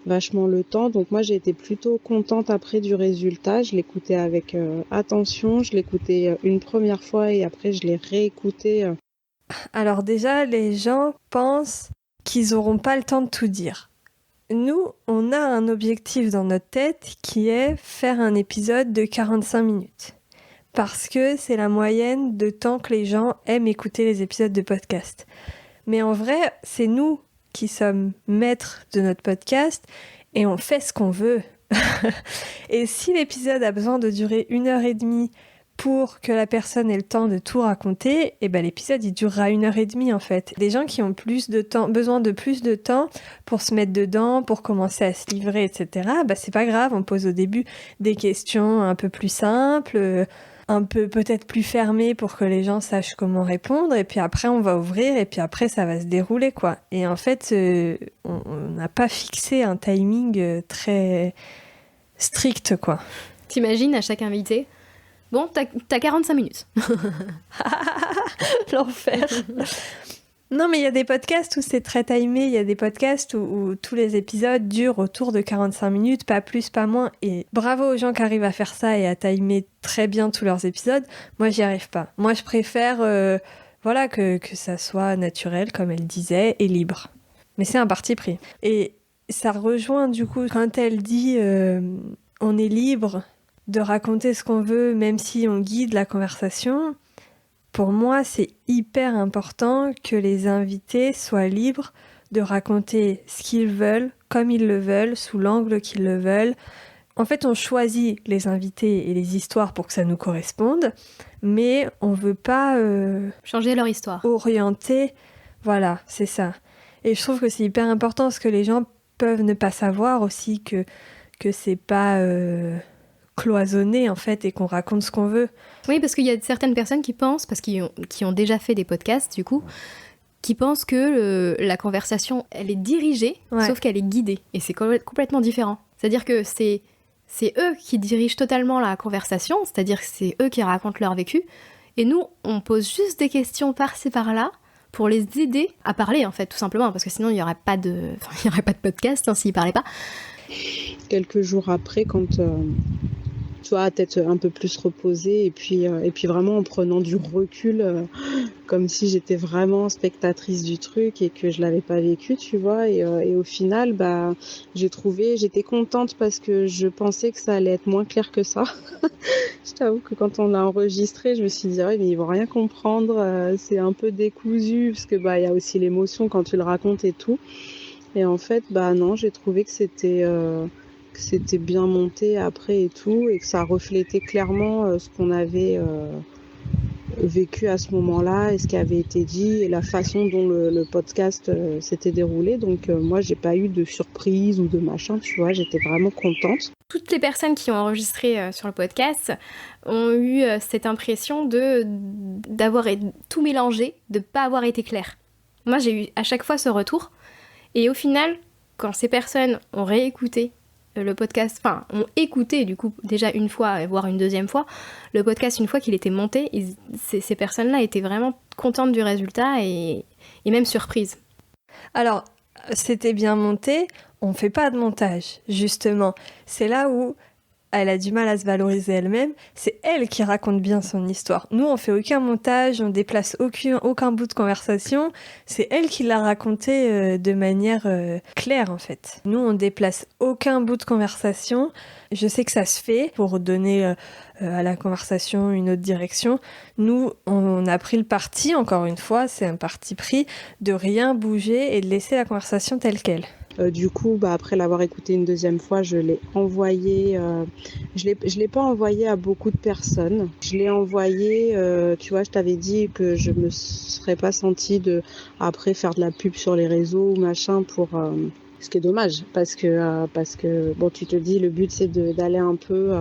[SPEAKER 3] le temps. Donc moi, j'ai été plutôt contente après du résultat. Je l'écoutais avec attention, je l'écoutais une première fois et après je l'ai réécouté.
[SPEAKER 1] Alors déjà, les gens pensent qu'ils auront pas le temps de tout dire. Nous, on a un objectif dans notre tête qui est faire un épisode de 45 minutes. Parce que c'est la moyenne de temps que les gens aiment écouter les épisodes de podcast. Mais en vrai, c'est nous qui sommes maîtres de notre podcast et on fait ce qu'on veut. Et si l'épisode a besoin de durer 1h30 pour que la personne ait le temps de tout raconter, et ben l'épisode il durera 1h30 en fait. Des gens qui ont besoin de plus de temps pour se mettre dedans, pour commencer à se livrer, etc. Bah c'est pas grave, on pose au début des questions un peu plus simples, un peu peut-être plus fermées pour que les gens sachent comment répondre, et puis après on va ouvrir, et puis après ça va se dérouler quoi. Et en fait, on n'a pas fixé un timing très strict quoi.
[SPEAKER 2] T'imagines à chaque invité, bon, t'as 45 minutes.
[SPEAKER 1] L'enfer. Non, mais il y a des podcasts où c'est très timé, il y a des podcasts où tous les épisodes durent autour de 45 minutes, pas plus, pas moins. Et bravo aux gens qui arrivent à faire ça et à timer très bien tous leurs épisodes. Moi, j'y arrive pas. Moi, je préfère voilà, que ça soit naturel, comme elle disait, et libre. Mais c'est un parti pris. Et ça rejoint, du coup, quand elle dit on est libre de raconter ce qu'on veut, même si on guide la conversation. Pour moi, c'est hyper important que les invités soient libres de raconter ce qu'ils veulent, comme ils le veulent, sous l'angle qu'ils le veulent. En fait, on choisit les invités et les histoires pour que ça nous corresponde, mais on veut pas
[SPEAKER 2] changer leur histoire.
[SPEAKER 1] Orienter. Voilà, c'est ça. Et je trouve que c'est hyper important parce que les gens peuvent ne pas savoir aussi que c'est pas cloisonné en fait et qu'on raconte ce qu'on veut.
[SPEAKER 2] Oui, parce qu'il y a certaines personnes qui pensent, parce qu'ils ont déjà fait des podcasts du coup, qui pensent que la conversation elle est dirigée, sauf qu'elle est guidée. Et c'est complètement différent. C'est-à-dire que c'est eux qui dirigent totalement la conversation, c'est-à-dire que c'est eux qui racontent leur vécu. Et nous, on pose juste des questions par-ci par-là pour les aider à parler en fait, tout simplement, parce que sinon il n'y aurait pas de podcast s'ils ne parlaient pas.
[SPEAKER 3] Quelques jours après, quand tu vois, tête un peu plus reposée et puis vraiment en prenant du recul, comme si j'étais vraiment spectatrice du truc et que je l'avais pas vécu, tu vois, et au final, bah, j'étais contente parce que je pensais que ça allait être moins clair que ça. Je t'avoue que quand on l'a enregistré, je me suis dit, ouais, mais ils vont rien comprendre, c'est un peu décousu, parce que bah, il y a aussi l'émotion quand tu le racontes et tout. Et en fait, bah non, j'ai trouvé que c'était bien monté après et tout, et que ça reflétait clairement ce qu'on avait vécu à ce moment-là et ce qui avait été dit et la façon dont le podcast s'était déroulé. Donc moi, j'ai pas eu de surprise ou de machin, tu vois, j'étais vraiment contente.
[SPEAKER 2] Toutes les personnes qui ont enregistré sur le podcast ont eu cette impression d'avoir tout mélangé, de pas avoir été clair. Moi, j'ai eu à chaque fois ce retour. Et au final, quand ces personnes ont réécouté le podcast, enfin, ont écouté du coup déjà une fois, voire une deuxième fois, le podcast une fois qu'il était monté, ces personnes-là étaient vraiment contentes du résultat et même surprises.
[SPEAKER 1] Alors, c'était bien monté, on fait pas de montage, justement. C'est là où elle a du mal à se valoriser elle-même, c'est elle qui raconte bien son histoire. Nous, on fait aucun montage, on déplace aucun bout de conversation, c'est elle qui l'a raconté de manière claire, en fait. Nous, on déplace aucun bout de conversation. Je sais que ça se fait pour donner à la conversation une autre direction. Nous, on a pris le parti, encore une fois, c'est un parti pris, de rien bouger et de laisser la conversation telle qu'elle.
[SPEAKER 3] Du coup, après l'avoir écouté une deuxième fois, je l'ai envoyé. Je l'ai pas envoyé à beaucoup de personnes. Je l'ai envoyé. Tu vois, je t'avais dit que je me serais pas sentie de après faire de la pub sur les réseaux ou machin pour. Ce qui est dommage parce que bon, tu te dis le but c'est d'aller un peu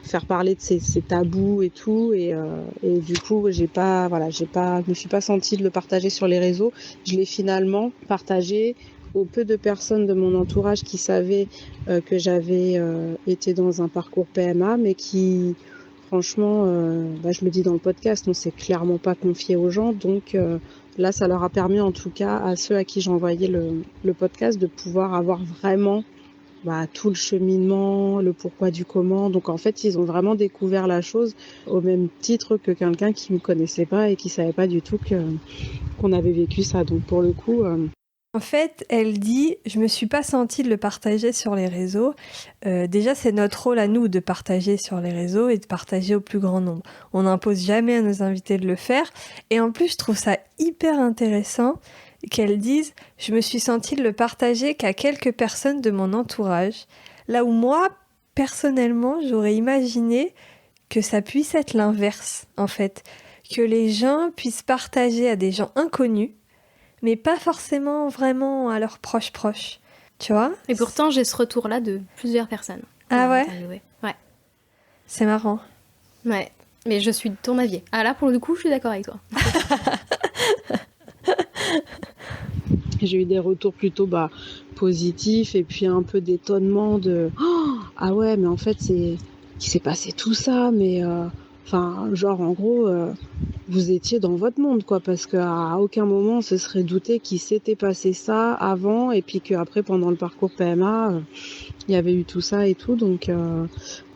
[SPEAKER 3] faire parler de ces tabous et tout et du coup je me suis pas sentie de le partager sur les réseaux. Je l'ai finalement partagé aux peu de personnes de mon entourage qui savaient que j'avais été dans un parcours PMA, mais qui, franchement, je le dis dans le podcast, on s'est clairement pas confié aux gens. Donc là, ça leur a permis, en tout cas, à ceux à qui j'envoyais le podcast, de pouvoir avoir vraiment tout le cheminement, le pourquoi du comment. Donc en fait, ils ont vraiment découvert la chose au même titre que quelqu'un qui me connaissait pas et qui savait pas du tout qu'on avait vécu ça. Donc pour le coup...
[SPEAKER 1] En fait, elle dit « Je me suis pas sentie de le partager sur les réseaux. Déjà, c'est notre rôle à nous de partager sur les réseaux et de partager au plus grand nombre. On n'impose jamais à nos invités de le faire. Et en plus, je trouve ça hyper intéressant qu'elle dise « Je me suis sentie de le partager qu'à quelques personnes de mon entourage. » Là où moi, personnellement, j'aurais imaginé que ça puisse être l'inverse, en fait. Que les gens puissent partager à des gens inconnus, mais pas forcément vraiment à leurs proches, tu vois.
[SPEAKER 2] Et pourtant, j'ai ce retour-là de plusieurs personnes.
[SPEAKER 1] Ah ouais ?
[SPEAKER 2] Ouais.
[SPEAKER 1] C'est marrant.
[SPEAKER 2] Ouais, mais je suis de ton avis. Ah là, pour le coup, je suis d'accord avec toi.
[SPEAKER 3] J'ai eu des retours plutôt positifs et puis un peu d'étonnement de « Ah ouais, mais en fait, il s'est passé tout ça, mais... genre, en gros... vous étiez dans votre monde, quoi, parce qu'à aucun moment on se serait douté qu'il s'était passé ça avant, et puis qu'après, pendant le parcours PMA, il y avait eu tout ça et tout, donc...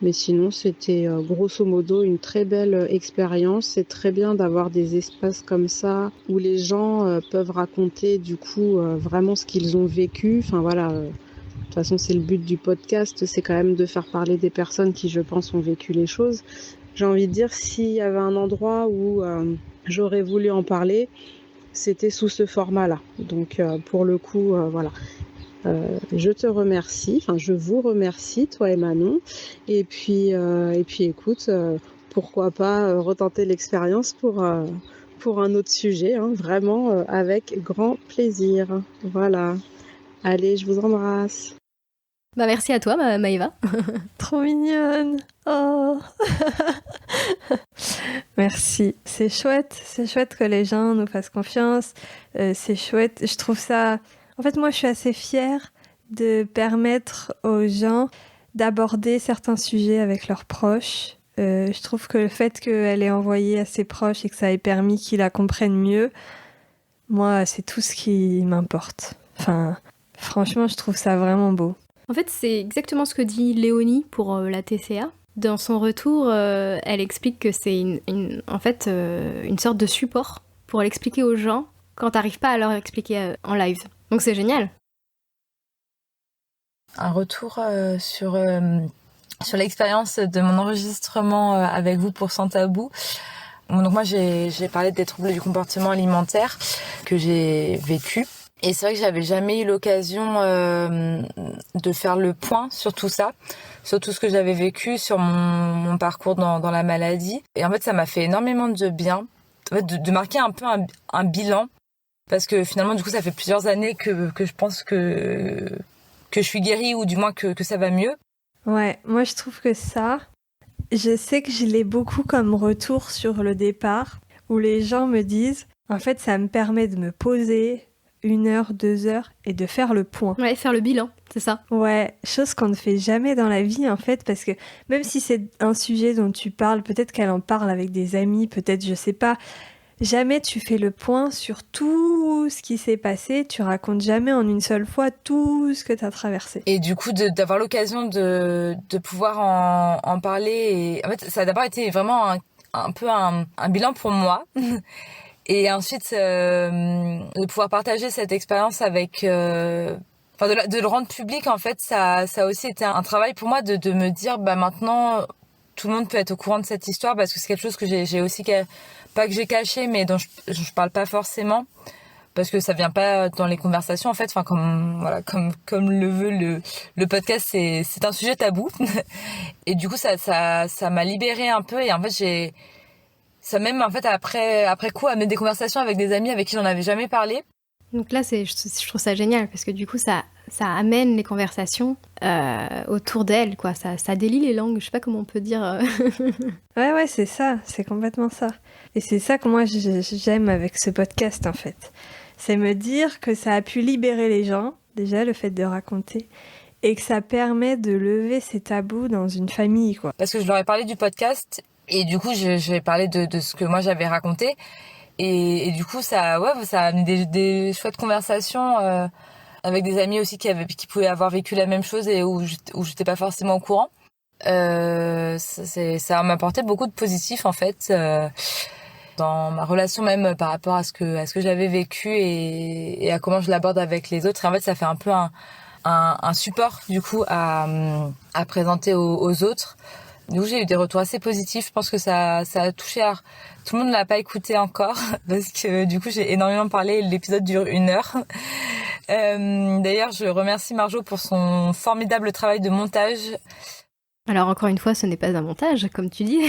[SPEAKER 3] mais sinon, c'était grosso modo une très belle expérience. C'est très bien d'avoir des espaces comme ça, où les gens peuvent raconter, du coup, vraiment ce qu'ils ont vécu. Enfin, voilà... de toute façon, c'est le but du podcast, c'est quand même de faire parler des personnes qui, je pense, ont vécu les choses. J'ai envie de dire, s'il y avait un endroit où j'aurais voulu en parler, c'était sous ce format-là. Donc, pour le coup, voilà. Je te remercie, je vous remercie, toi et Manon. Et puis écoute, pourquoi pas retenter l'expérience pour un autre sujet, hein, vraiment avec grand plaisir. Voilà. Allez, je vous embrasse.
[SPEAKER 2] Merci à toi, Maëva.
[SPEAKER 1] Trop mignonne. Oh. Merci. C'est chouette que les gens nous fassent confiance. C'est chouette. Je trouve ça... En fait, moi, je suis assez fière de permettre aux gens d'aborder certains sujets avec leurs proches. Je trouve que le fait qu'elle ait envoyé à ses proches et que ça ait permis qu'ils la comprennent mieux, moi, c'est tout ce qui m'importe. Franchement, je trouve ça vraiment beau.
[SPEAKER 2] En fait, c'est exactement ce que dit Léonie pour la TCA. Dans son retour, elle explique que c'est une sorte de support pour l'expliquer aux gens quand t'arrives pas à leur expliquer en live. Donc c'est génial.
[SPEAKER 4] Un retour sur l'expérience de mon enregistrement avec vous pour Sans Tabou. Donc moi, j'ai parlé des troubles du comportement alimentaire que j'ai vécu. Et c'est vrai que j'avais jamais eu l'occasion de faire le point sur tout ça, sur tout ce que j'avais vécu, sur mon parcours dans la maladie. Et en fait, ça m'a fait énormément de bien, en fait, de marquer un peu un bilan, parce que finalement, du coup, ça fait plusieurs années que je pense que je suis guérie, ou du moins que ça va mieux.
[SPEAKER 1] Ouais, moi je trouve que ça, je sais que je l'ai beaucoup comme retour sur le départ, où les gens me disent, en fait, ça me permet de me poser 1 heure, 2 heures, et de faire le point.
[SPEAKER 2] Ouais, faire le bilan, c'est ça.
[SPEAKER 1] Ouais, chose qu'on ne fait jamais dans la vie, en fait, parce que même si c'est un sujet dont tu parles, peut-être qu'elle en parle avec des amis, peut-être, je sais pas, jamais tu fais le point sur tout ce qui s'est passé, tu racontes jamais en une seule fois tout ce que t'as traversé.
[SPEAKER 4] Et du coup, d'avoir l'occasion de pouvoir en parler, et en fait, ça a d'abord été vraiment un peu un bilan pour moi. Et ensuite, de pouvoir partager cette expérience avec... de le rendre public, en fait, ça a aussi été un travail pour moi de me dire, maintenant, tout le monde peut être au courant de cette histoire, parce que c'est quelque chose que j'ai aussi... pas que j'ai caché, mais dont je parle pas forcément. parce que ça vient pas dans les conversations en fait. Enfin comme le veut le podcast, c'est un sujet tabou. Et du coup ça m'a libérée un peu et en fait ça même en fait après coup amené des conversations avec des amis avec qui j'en avais jamais parlé.
[SPEAKER 2] Donc là, je trouve ça génial parce que du coup, ça amène les conversations autour d'elle, quoi. Ça délie les langues, je sais pas comment on peut dire.
[SPEAKER 1] Ouais, c'est ça, c'est complètement ça. Et c'est ça que moi j'aime avec ce podcast en fait. C'est me dire que ça a pu libérer les gens, déjà le fait de raconter, et que ça permet de lever ces tabous dans une famille, quoi.
[SPEAKER 4] Parce que je leur ai parlé du podcast et du coup j'ai parlé de ce que moi j'avais raconté. Et du coup, ça a amené des chouettes conversations avec des amis aussi qui pouvaient avoir vécu la même chose et où j'étais pas forcément au courant. Ça m'a apporté beaucoup de positif en fait dans ma relation même par rapport à ce que j'avais vécu et à comment je l'aborde avec les autres. Et en fait, ça fait un peu un support du coup à présenter aux autres. Du coup, j'ai eu des retours assez positifs. Je pense que ça a touché à... Tout le monde ne l'a pas écouté encore parce que du coup, j'ai énormément parlé. L'épisode dure 1 heure. D'ailleurs, je remercie Marjo pour son formidable travail de montage.
[SPEAKER 2] Alors encore une fois, ce n'est pas un montage, comme tu dis.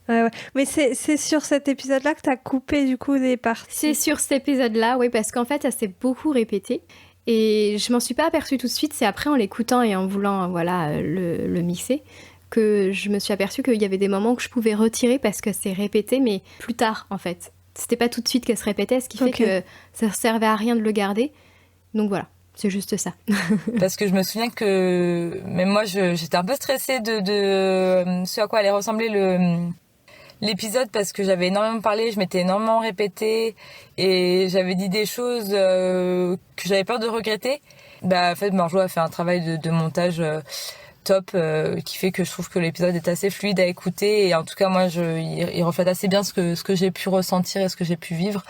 [SPEAKER 1] Ouais. Mais c'est sur cet épisode-là que t'as coupé du coup des parties.
[SPEAKER 2] C'est sur cet épisode-là, oui, parce qu'en fait, ça s'est beaucoup répété. Et je m'en suis pas aperçue tout de suite. C'est après en l'écoutant et en voulant le mixer que je me suis aperçue qu'il y avait des moments que je pouvais retirer parce que c'est répété, mais plus tard, en fait. C'était pas tout de suite qu'elle se répétait, ce qui fait que ça servait à rien de le garder. Donc voilà, c'est juste ça.
[SPEAKER 4] Parce que je me souviens que même moi, j'étais un peu stressée de ce à quoi allait ressembler l'épisode parce que j'avais énormément parlé, je m'étais énormément répétée et j'avais dit des choses que j'avais peur de regretter. En fait, Marjo a fait un travail de montage top qui fait que je trouve que l'épisode est assez fluide à écouter et en tout cas moi il reflète assez bien ce que j'ai pu ressentir et ce que j'ai pu vivre.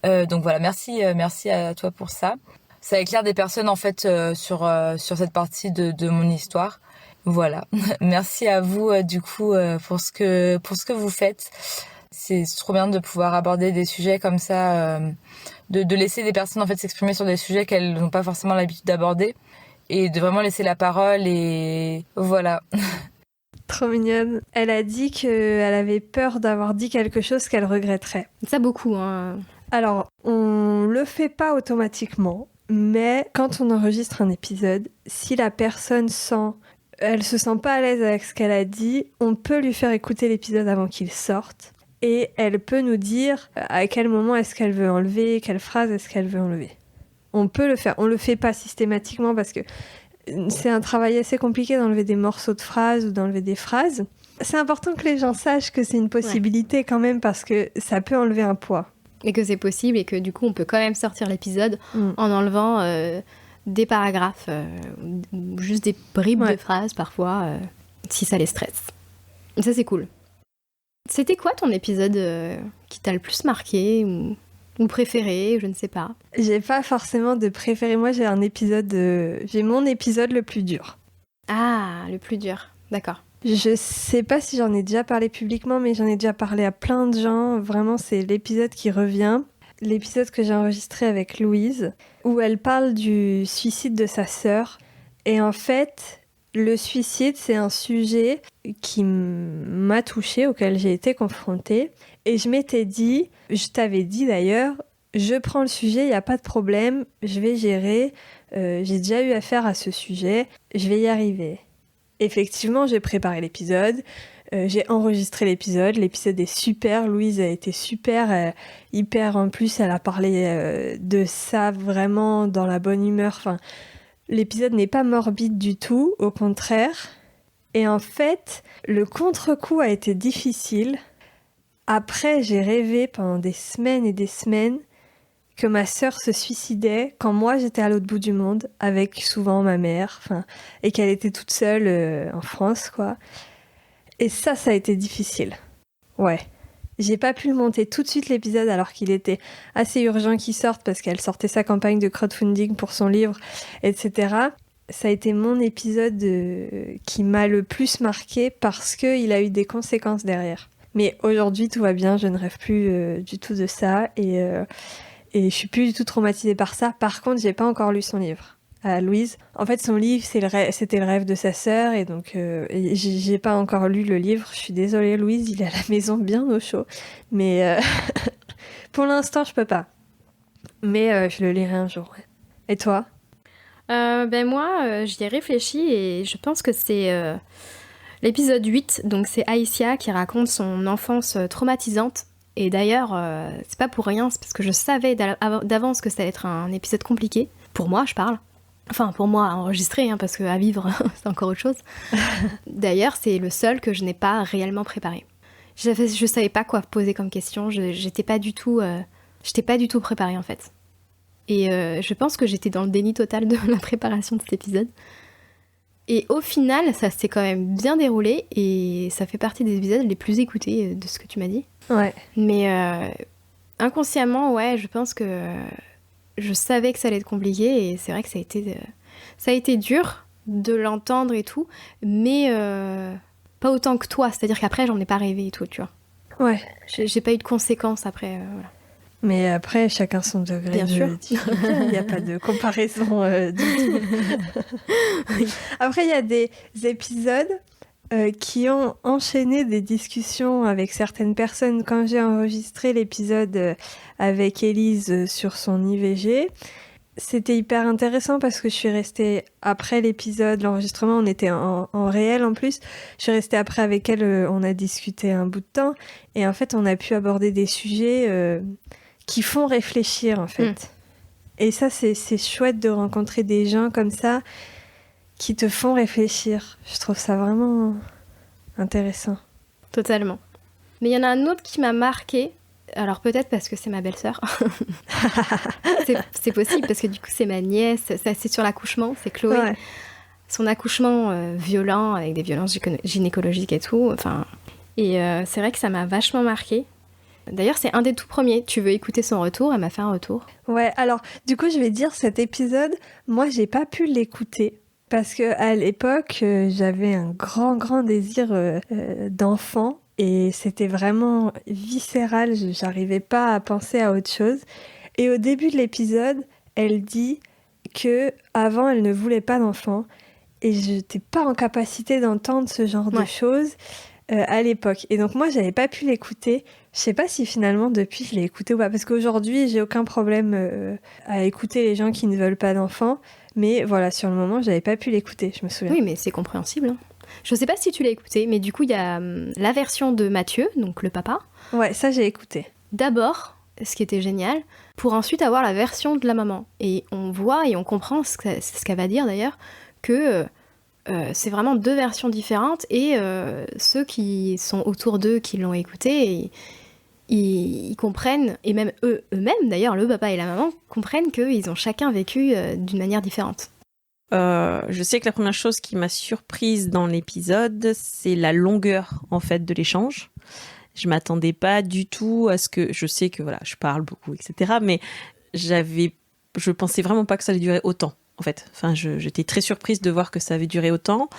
[SPEAKER 4] Donc voilà, merci à toi pour ça. Ça éclaire des personnes en fait sur cette partie de mon histoire. Voilà. Merci à vous du coup pour ce que vous faites. C'est trop bien de pouvoir aborder des sujets comme ça, de laisser des personnes en fait s'exprimer sur des sujets qu'elles n'ont pas forcément l'habitude d'aborder et de vraiment laisser la parole et voilà.
[SPEAKER 1] Trop mignonne. Elle a dit qu'elle avait peur d'avoir dit quelque chose qu'elle regretterait.
[SPEAKER 2] Ça beaucoup, hein.
[SPEAKER 1] Alors, on le fait pas automatiquement, mais quand on enregistre un épisode, si la personne elle se sent pas à l'aise avec ce qu'elle a dit, on peut lui faire écouter l'épisode avant qu'il sorte et elle peut nous dire à quel moment est-ce qu'elle veut enlever, quelle phrase est-ce qu'elle veut enlever. On peut le faire, on le fait pas systématiquement parce que c'est un travail assez compliqué d'enlever des morceaux de phrases ou d'enlever des phrases. C'est important que les gens sachent que c'est une possibilité quand même parce que ça peut enlever un poids.
[SPEAKER 2] Et que c'est possible et que du coup on peut quand même sortir l'épisode en enlevant des paragraphes ou juste des bribes de phrases parfois si ça les stresse. Ça c'est cool. C'était quoi ton épisode qui t'a le plus marqué ou préféré, je ne sais pas.
[SPEAKER 1] J'ai pas forcément de préféré. Moi, j'ai mon épisode le plus dur.
[SPEAKER 2] Ah, le plus dur. D'accord.
[SPEAKER 1] Je sais pas si j'en ai déjà parlé publiquement, mais j'en ai déjà parlé à plein de gens. Vraiment, c'est l'épisode qui revient. L'épisode que j'ai enregistré avec Louise, où elle parle du suicide de sa sœur. Et en fait, le suicide, c'est un sujet qui m'a touchée, auquel j'ai été confrontée. Et je m'étais dit, je t'avais dit d'ailleurs, je prends le sujet, il n'y a pas de problème, je vais gérer, j'ai déjà eu affaire à ce sujet, je vais y arriver. Effectivement, j'ai préparé l'épisode, j'ai enregistré l'épisode est super, Louise a été super, hyper en plus, elle a parlé de ça vraiment dans la bonne humeur, enfin, l'épisode n'est pas morbide du tout, au contraire. Et en fait, le contre-coup a été difficile. Après, j'ai rêvé pendant des semaines et des semaines que ma sœur se suicidait quand moi j'étais à l'autre bout du monde, avec souvent ma mère, et qu'elle était toute seule en France, quoi. Et ça a été difficile. Ouais. J'ai pas pu le monter tout de suite l'épisode alors qu'il était assez urgent qu'il sorte parce qu'elle sortait sa campagne de crowdfunding pour son livre, etc. Ça a été mon épisode qui m'a le plus marqué parce qu'il a eu des conséquences derrière. Mais aujourd'hui, tout va bien, je ne rêve plus du tout de ça. Et et je suis plus du tout traumatisée par ça. Par contre, j'ai pas encore lu son livre. À Louise. En fait, son livre, c'était le rêve de sa sœur, et donc j'ai pas encore lu le livre. Je suis désolée, Louise, il est à la maison bien au chaud. Mais pour l'instant, je peux pas. Mais je le lirai un jour. Ouais. Et toi ?
[SPEAKER 2] Moi, j'y ai réfléchi et je pense que c'est l'épisode 8. Donc, c'est Aïssia qui raconte son enfance traumatisante. Et d'ailleurs, c'est pas pour rien, c'est parce que je savais d'avance que ça allait être un épisode compliqué. Pour moi, je parle. Enfin, pour moi, à enregistrer, hein, parce qu'à vivre, c'est encore autre chose. D'ailleurs, c'est le seul que je n'ai pas réellement préparé. Je savais pas quoi poser comme question, j'étais pas du tout préparée, en fait. Et je pense que j'étais dans le déni total de la préparation de cet épisode. Et au final, ça s'est quand même bien déroulé, et ça fait partie des épisodes les plus écoutés de ce que tu m'as dit.
[SPEAKER 1] Ouais.
[SPEAKER 2] Mais inconsciemment, ouais, je pense que je savais que ça allait être compliqué, et c'est vrai que ça a été dur de l'entendre et tout, mais pas autant que toi, c'est-à-dire qu'après j'en ai pas rêvé et tout, tu vois.
[SPEAKER 1] Ouais.
[SPEAKER 2] J'ai pas eu de conséquences après, voilà.
[SPEAKER 1] Mais après, chacun son degré
[SPEAKER 2] Bien sûr.
[SPEAKER 1] difficulté. Il n'y a pas de comparaison du tout. Après, il y a des épisodes qui ont enchaîné des discussions avec certaines personnes. Quand j'ai enregistré l'épisode avec Élise sur son IVG, c'était hyper intéressant parce que je suis restée après l'épisode, l'enregistrement, on était en réel en plus. Je suis restée après avec elle, on a discuté un bout de temps. Et en fait, on a pu aborder des sujets qui font réfléchir, en fait. Et ça, c'est chouette de rencontrer des gens comme ça qui te font réfléchir. Je trouve ça vraiment intéressant.
[SPEAKER 2] Totalement. Mais il y en a un autre qui m'a marquée. Alors peut-être parce que c'est ma belle-sœur. c'est possible parce que du coup c'est ma nièce. C'est sur l'accouchement, c'est Chloé.
[SPEAKER 1] Ouais.
[SPEAKER 2] Son accouchement violent avec des violences gynécologiques et tout. Enfin, et c'est vrai que ça m'a vachement marquée. D'ailleurs, c'est un des tout premiers. Tu veux écouter son retour ? Elle m'a fait un retour.
[SPEAKER 1] Ouais, alors du coup je vais dire cet épisode, moi j'ai pas pu l'écouter. Parce que à l'époque, j'avais un grand désir d'enfant et c'était vraiment viscéral, j'arrivais pas à penser à autre chose. Et au début de l'épisode, elle dit que avant elle ne voulait pas d'enfant et j'étais pas en capacité d'entendre ce genre de choses à l'époque. Et donc moi, j'avais pas pu l'écouter. Je sais pas si finalement depuis je l'ai écouté ou pas, parce qu'aujourd'hui, j'ai aucun problème à écouter les gens qui ne veulent pas d'enfants. Mais voilà, sur le moment, j'avais pas pu l'écouter, je me souviens.
[SPEAKER 2] Oui, mais c'est compréhensible. Hein. Je sais pas si tu l'as écouté, mais du coup, il y a la version de Mathieu, donc le papa.
[SPEAKER 1] Ouais, ça j'ai écouté.
[SPEAKER 2] D'abord, ce qui était génial, pour ensuite avoir la version de la maman. Et on voit et on comprend ce qu'elle va dire d'ailleurs, que c'est vraiment deux versions différentes, et ceux qui sont autour d'eux, qui l'ont écouté, ils comprennent, et même eux-mêmes d'ailleurs, le papa et la maman, comprennent qu'ils ont chacun vécu d'une manière différente.
[SPEAKER 5] Je sais que la première chose qui m'a surprise dans l'épisode, c'est la longueur en fait de l'échange. Je m'attendais pas du tout à ce que... Je sais que voilà, je parle beaucoup, etc. Mais je pensais vraiment pas que ça allait durer autant. En fait, j'étais très surprise de voir que ça avait duré autant,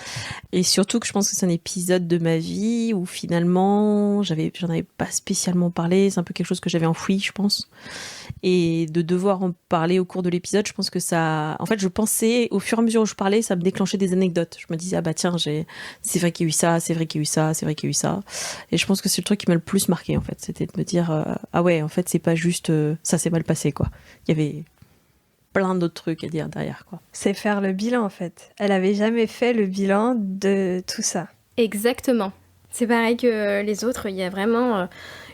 [SPEAKER 5] et surtout que je pense que c'est un épisode de ma vie où finalement j'en avais pas spécialement parlé. C'est un peu quelque chose que j'avais enfoui, je pense, et de devoir en parler au cours de l'épisode, je pense que ça, en fait, je pensais au fur et à mesure où je parlais, ça me déclenchait des anecdotes. Je me disais tiens, c'est vrai qu'il y a eu ça, c'est vrai qu'il y a eu ça, c'est vrai qu'il y a eu ça, et je pense que c'est le truc qui m'a le plus marqué en fait, c'était de me dire ah ouais, en fait c'est pas juste ça s'est mal passé quoi. Il y avait plein d'autres trucs à dire derrière, quoi.
[SPEAKER 1] C'est faire le bilan, en fait. Elle avait jamais fait le bilan de tout ça.
[SPEAKER 2] Exactement. C'est pareil que les autres, il y a vraiment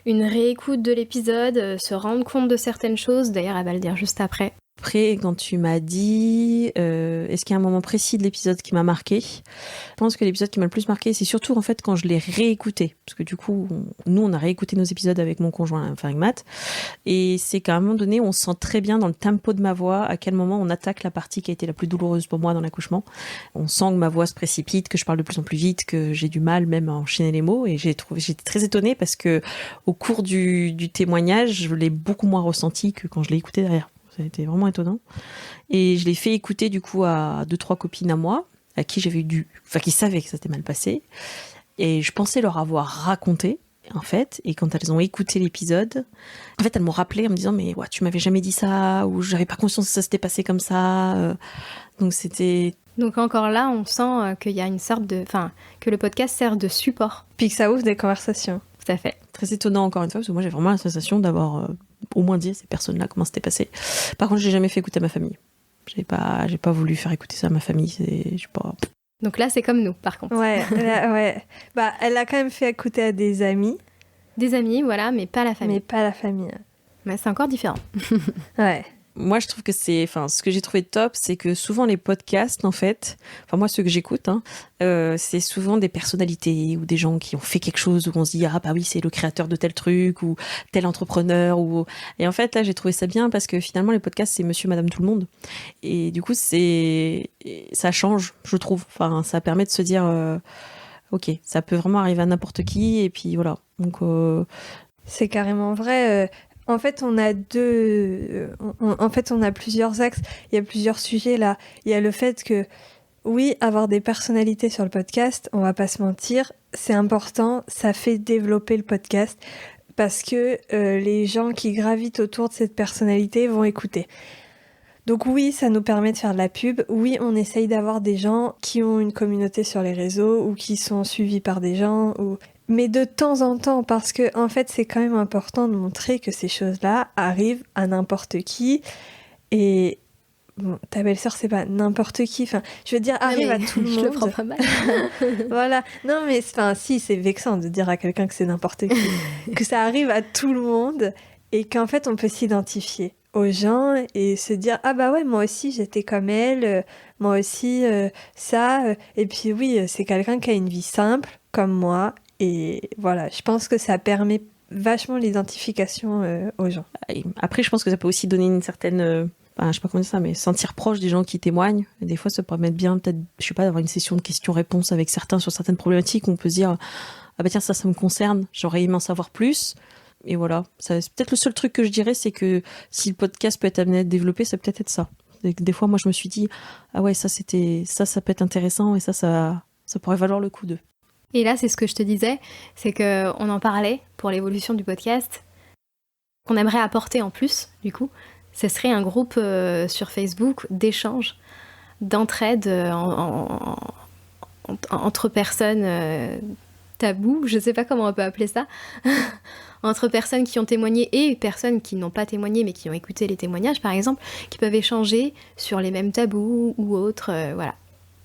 [SPEAKER 2] une réécoute de l'épisode, se rendre compte de certaines choses. D'ailleurs, elle va le dire juste après.
[SPEAKER 5] Après, quand tu m'as dit est-ce qu'il y a un moment précis de l'épisode qui m'a marqué, je pense que l'épisode qui m'a le plus marqué, c'est surtout en fait quand je l'ai réécouté, parce que du coup nous on a réécouté nos épisodes avec mon conjoint, enfin avec Matt, et c'est qu'à un moment donné on sent très bien dans le tempo de ma voix à quel moment on attaque la partie qui a été la plus douloureuse pour moi dans l'accouchement. On sent que ma voix se précipite, que je parle de plus en plus vite, que j'ai du mal même à enchaîner les mots, et j'étais très étonnée parce que au cours du témoignage je l'ai beaucoup moins ressenti que quand je l'ai écouté derrière. Ça a été vraiment étonnant. Et je l'ai fait écouter du coup à 2-3 copines à moi, à qui qui savaient que ça s'était mal passé. Et je pensais leur avoir raconté. en fait, et quand elles ont écouté l'épisode, en fait, elles m'ont rappelé en me disant mais ouais, tu m'avais jamais dit ça, ou j'avais pas conscience que ça s'était passé comme ça. Donc c'était...
[SPEAKER 2] Donc encore là, on sent qu'il y a une sorte de... Enfin, que le podcast sert de support.
[SPEAKER 1] Puis que ça ouvre des conversations.
[SPEAKER 2] Tout à fait.
[SPEAKER 5] Très étonnant encore une fois, parce que moi j'ai vraiment la sensation d'avoir au moins dit à ces personnes-là comment c'était passé. Par contre, j'ai jamais fait écouter à ma famille. J'ai pas voulu faire écouter ça à ma famille. Je sais pas...
[SPEAKER 2] Donc là, c'est comme nous, par contre.
[SPEAKER 1] Ouais, ouais. Bah, elle a quand même fait écouter à des amis.
[SPEAKER 2] Des amis, voilà, mais pas la famille.
[SPEAKER 1] Mais pas la famille.
[SPEAKER 2] Mais c'est encore différent.
[SPEAKER 1] Ouais.
[SPEAKER 5] Moi, je trouve que ce que j'ai trouvé top, c'est que souvent les podcasts, en fait, enfin moi ceux que j'écoute, c'est souvent des personnalités ou des gens qui ont fait quelque chose où on se dit ah bah oui c'est le créateur de tel truc ou tel entrepreneur et en fait là j'ai trouvé ça bien parce que finalement les podcasts c'est Monsieur, Madame, tout le monde et du coup ça change, je trouve. Enfin ça permet de se dire ok ça peut vraiment arriver à n'importe qui et puis voilà donc.
[SPEAKER 1] C'est carrément vrai. En fait, on a on a plusieurs axes. Il y a plusieurs sujets là. Il y a le fait que, oui, avoir des personnalités sur le podcast, on va pas se mentir, c'est important. Ça fait développer le podcast parce que les gens qui gravitent autour de cette personnalité vont écouter. Donc oui, ça nous permet de faire de la pub. Oui, on essaye d'avoir des gens qui ont une communauté sur les réseaux ou qui sont suivis par des gens mais de temps en temps, parce que en fait, c'est quand même important de montrer que ces choses-là arrivent à n'importe qui. Et bon, ta belle-sœur, c'est pas n'importe qui. Enfin, je veux dire, arrive à tout le monde.
[SPEAKER 2] Je le prends pas mal.
[SPEAKER 1] Voilà. Non, mais si, c'est vexant de dire à quelqu'un que c'est n'importe qui. Que ça arrive à tout le monde et qu'en fait, on peut s'identifier aux gens et se dire ah bah ouais, moi aussi, j'étais comme elle. Moi aussi, ça. Et puis oui, c'est quelqu'un qui a une vie simple, comme moi. Et voilà, je pense que ça permet vachement l'identification aux gens.
[SPEAKER 5] Et après, je pense que ça peut aussi donner une certaine, je sais pas comment dire ça, mais sentir proche des gens qui témoignent. Et des fois, ça peut permettre bien, peut-être, je sais pas, d'avoir une session de questions-réponses avec certains sur certaines problématiques où on peut se dire, ah bah tiens, ça me concerne, j'aurais aimé en savoir plus. Et voilà, c'est peut-être le seul truc que je dirais, c'est que si le podcast peut être amené à être développé, ça peut être ça. Des fois, moi, je me suis dit, ah ouais, ça peut être intéressant et ça pourrait valoir le coup de.
[SPEAKER 2] Et là, c'est ce que je te disais, c'est qu'on en parlait pour l'évolution du podcast. Qu'on aimerait apporter en plus, du coup, ce serait un groupe sur Facebook d'échange, d'entraide entre personnes tabous, je sais pas comment on peut appeler ça, entre personnes qui ont témoigné et personnes qui n'ont pas témoigné mais qui ont écouté les témoignages, par exemple, qui peuvent échanger sur les mêmes tabous ou autres, voilà.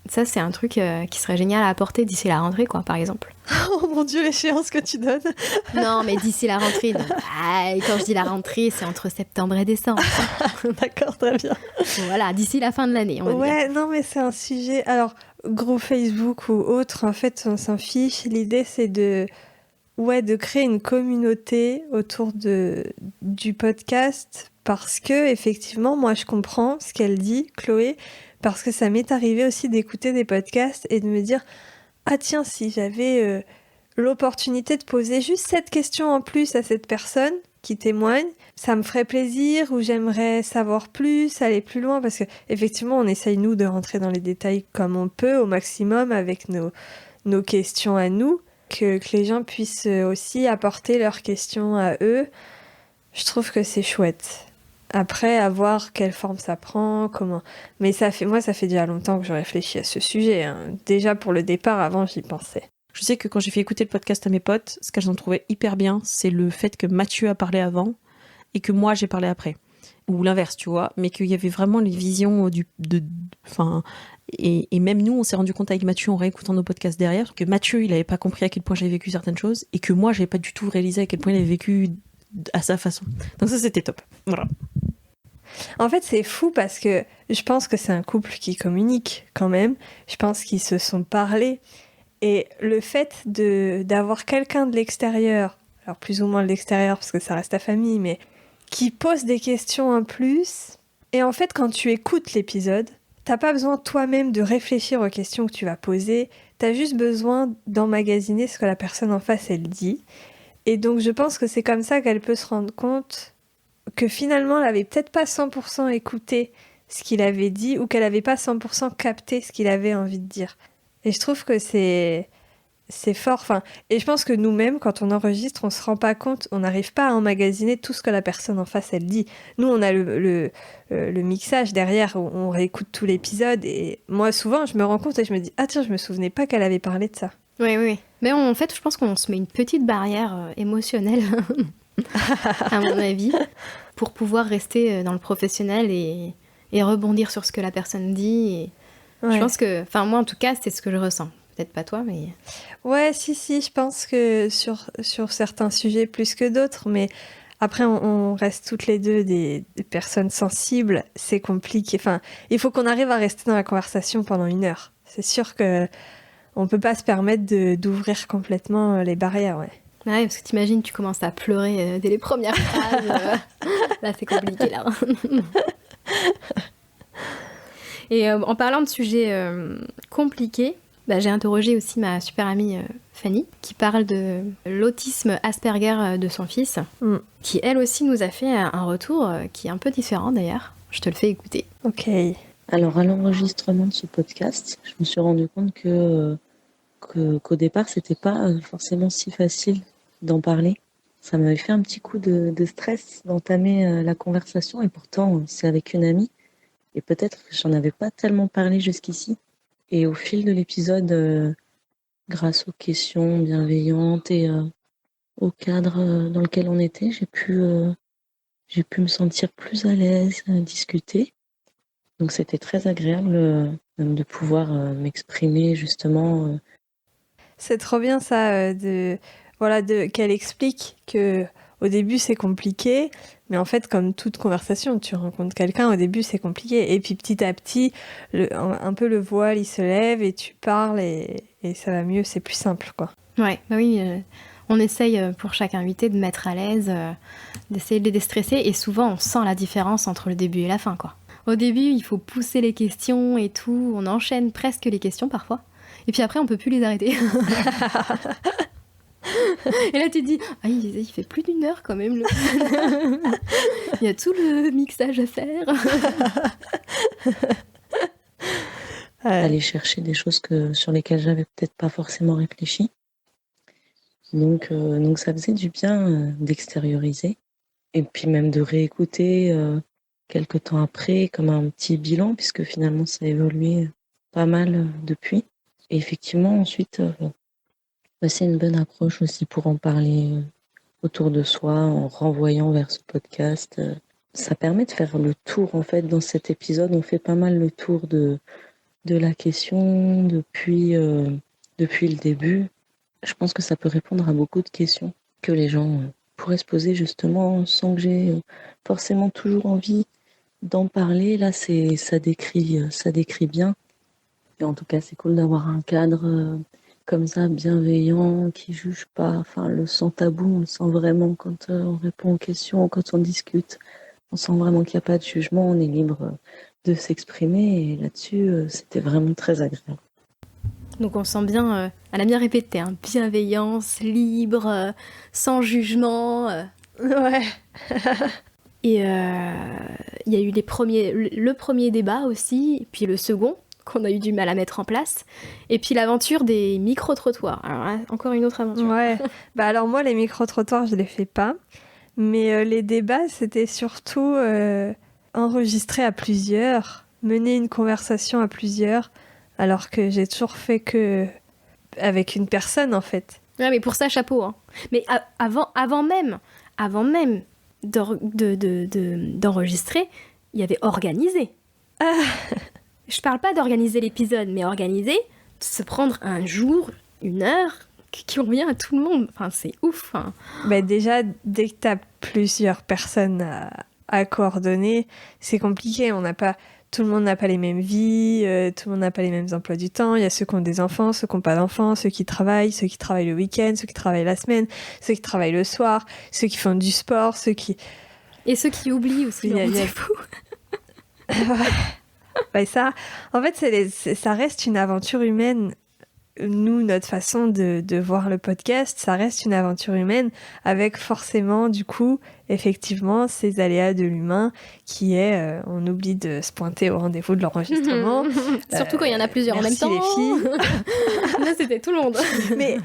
[SPEAKER 2] Ça, c'est un truc qui serait génial à apporter d'ici la rentrée, quoi, par exemple.
[SPEAKER 1] Oh mon Dieu, l'échéance que tu donnes.
[SPEAKER 2] Non, mais d'ici la rentrée. Donc, quand je dis la rentrée, c'est entre septembre et décembre.
[SPEAKER 1] D'accord, très bien.
[SPEAKER 2] Voilà, d'ici la fin de l'année, on va dire.
[SPEAKER 1] Ouais, non, mais c'est un sujet... Alors, groupe Facebook ou autre, en fait, on s'en fiche. L'idée, c'est de créer une communauté autour du podcast parce que, effectivement, moi, je comprends ce qu'elle dit, Chloé, parce que ça m'est arrivé aussi d'écouter des podcasts et de me dire « Ah tiens, si j'avais l'opportunité de poser juste cette question en plus à cette personne qui témoigne, ça me ferait plaisir ou j'aimerais savoir plus, aller plus loin. » Parce qu'effectivement, on essaye, nous, de rentrer dans les détails comme on peut, au maximum, avec nos questions à nous, que les gens puissent aussi apporter leurs questions à eux. Je trouve que c'est chouette. Après, à voir quelle forme ça prend, comment... Mais ça fait déjà longtemps que je réfléchis à ce sujet. Hein. Déjà, pour le départ, avant, j'y pensais.
[SPEAKER 5] Je sais que quand j'ai fait écouter le podcast à mes potes, ce qu'elles ont trouvé hyper bien, c'est le fait que Mathieu a parlé avant et que moi, j'ai parlé après. Ou l'inverse, tu vois. Mais qu'il y avait vraiment les visions et même nous, on s'est rendu compte avec Mathieu en réécoutant nos podcasts derrière que Mathieu, il n'avait pas compris à quel point j'avais vécu certaines choses et que moi, j'avais pas du tout réalisé à quel point il avait vécu à sa façon. Donc ça, c'était top. Voilà.
[SPEAKER 1] En fait, c'est fou parce que je pense que c'est un couple qui communique quand même. Je pense qu'ils se sont parlé. Et le fait d'avoir quelqu'un de l'extérieur, alors plus ou moins de l'extérieur parce que ça reste ta famille, mais qui pose des questions en plus. Et en fait, quand tu écoutes l'épisode, t'as pas besoin toi-même de réfléchir aux questions que tu vas poser. T'as juste besoin d'emmagasiner ce que la personne en face, elle dit. Et donc, je pense que c'est comme ça qu'elle peut se rendre compte que finalement, elle avait peut-être pas 100% écouté ce qu'il avait dit ou qu'elle avait pas 100% capté ce qu'il avait envie de dire. Et je trouve que c'est c'est fort. Enfin, et je pense que nous-mêmes, quand on enregistre, on se rend pas compte, on n'arrive pas à emmagasiner tout ce que la personne en face, elle dit. Nous, on a le mixage derrière, où on réécoute tout l'épisode. Et moi, souvent, je me rends compte et je me dis, ah tiens, je me souvenais pas qu'elle avait parlé de ça.
[SPEAKER 2] Oui. Mais en fait, je pense qu'on se met une petite barrière émotionnelle, à mon avis, pour pouvoir rester dans le professionnel et rebondir sur ce que la personne dit. Et
[SPEAKER 1] Ouais.
[SPEAKER 2] je pense que, enfin moi en tout cas, c'est ce que je ressens. Peut-être pas toi, mais...
[SPEAKER 1] Ouais, si, je pense que sur certains sujets plus que d'autres, mais après, on reste toutes les deux des personnes sensibles, c'est compliqué. Enfin, il faut qu'on arrive à rester dans la conversation pendant 1 heure. C'est sûr que on peut pas se permettre d'ouvrir complètement les barrières, ouais.
[SPEAKER 2] Ouais, parce que t'imagines, tu commences à pleurer dès les premières phrases. Là, c'est compliqué, là. Et en parlant de sujets compliqués, j'ai interrogé aussi ma super amie Fanny, qui parle de l'autisme Asperger de son fils, qui elle aussi nous a fait un retour qui est un peu différent d'ailleurs. Je te le fais écouter.
[SPEAKER 1] Ok.
[SPEAKER 6] Alors, à l'enregistrement de ce podcast, je me suis rendu compte qu'au départ, c'était pas forcément si facile d'en parler. Ça m'avait fait un petit coup de stress d'entamer la conversation, et pourtant, c'est avec une amie. Et peut-être que j'en avais pas tellement parlé jusqu'ici. Et au fil de l'épisode, grâce aux questions bienveillantes et au cadre dans lequel on était, j'ai pu me sentir plus à l'aise à discuter. Donc c'était très agréable de pouvoir m'exprimer justement.
[SPEAKER 1] C'est trop bien ça, qu'elle explique que au début c'est compliqué, mais en fait comme toute conversation, tu rencontres quelqu'un, au début c'est compliqué, et puis petit à petit, un peu le voile il se lève et tu parles et ça va mieux, c'est plus simple quoi.
[SPEAKER 2] Ouais, oui, on essaye pour chaque invité de mettre à l'aise, d'essayer de les déstresser, et souvent on sent la différence entre le début et la fin quoi. Au début, il faut pousser les questions et tout, on enchaîne presque les questions parfois, et puis après on peut plus les arrêter. Et là tu te dis, il fait plus d'1 heure quand même. Il y a tout le mixage à faire.
[SPEAKER 6] Aller chercher des choses sur lesquelles j'avais peut-être pas forcément réfléchi. Donc ça faisait du bien d'extérioriser, et puis même de réécouter quelques temps après comme un petit bilan, puisque finalement ça a évolué pas mal depuis. Et effectivement ensuite c'est une bonne approche aussi pour en parler autour de soi en renvoyant vers ce podcast. Ça permet de faire le tour en fait. Dans cet épisode on fait pas mal le tour de la question depuis le début. Je pense que ça peut répondre à beaucoup de questions que les gens pourraient se poser justement sans que j'ai forcément toujours envie d'en parler. Là, ça décrit bien. Et en tout cas, c'est cool d'avoir un cadre comme ça, bienveillant, qui juge pas. Enfin, le sans tabou, on le sent vraiment quand on répond aux questions, quand on discute. On sent vraiment qu'il n'y a pas de jugement, on est libre de s'exprimer. Et là-dessus, c'était vraiment très agréable.
[SPEAKER 2] Donc on sent bien, elle a bien répété, bienveillance, libre, sans jugement.
[SPEAKER 1] Ouais.
[SPEAKER 2] Et il y a eu le premier débat aussi, puis le second, qu'on a eu du mal à mettre en place, et puis l'aventure des micro-trottoirs. Alors là, encore une autre aventure.
[SPEAKER 1] Ouais. Alors moi, les micro-trottoirs, je les fais pas, mais les débats, c'était surtout enregistrer à plusieurs, mener une conversation à plusieurs, alors que j'ai toujours fait que avec une personne en fait.
[SPEAKER 2] Ouais, mais pour ça, chapeau. Mais avant même d'enregistrer, il y avait organisé. Je parle pas d'organiser l'épisode, mais organiser, de se prendre un jour, 1 heure, qui convient à tout le monde. Enfin, c'est ouf.
[SPEAKER 1] Déjà, dès que t'as plusieurs personnes à coordonner, c'est compliqué. Tout le monde n'a pas les mêmes vies, tout le monde n'a pas les mêmes emplois du temps. Il y a ceux qui ont des enfants, ceux qui n'ont pas d'enfants, ceux qui travaillent le week-end, ceux qui travaillent la semaine, ceux qui travaillent le soir, ceux qui font du sport, ceux qui...
[SPEAKER 2] Et ceux qui oublient aussi, c'est fou.
[SPEAKER 1] Ça, en fait, ça reste une aventure humaine nous, notre façon de voir le podcast, ça reste une aventure humaine avec forcément, du coup, effectivement, ces aléas de l'humain qui est, on oublie de se pointer au rendez-vous de l'enregistrement.
[SPEAKER 2] Surtout quand il y en a plusieurs en même temps.
[SPEAKER 1] Merci les filles.
[SPEAKER 2] Là, c'était tout le monde.
[SPEAKER 1] Mais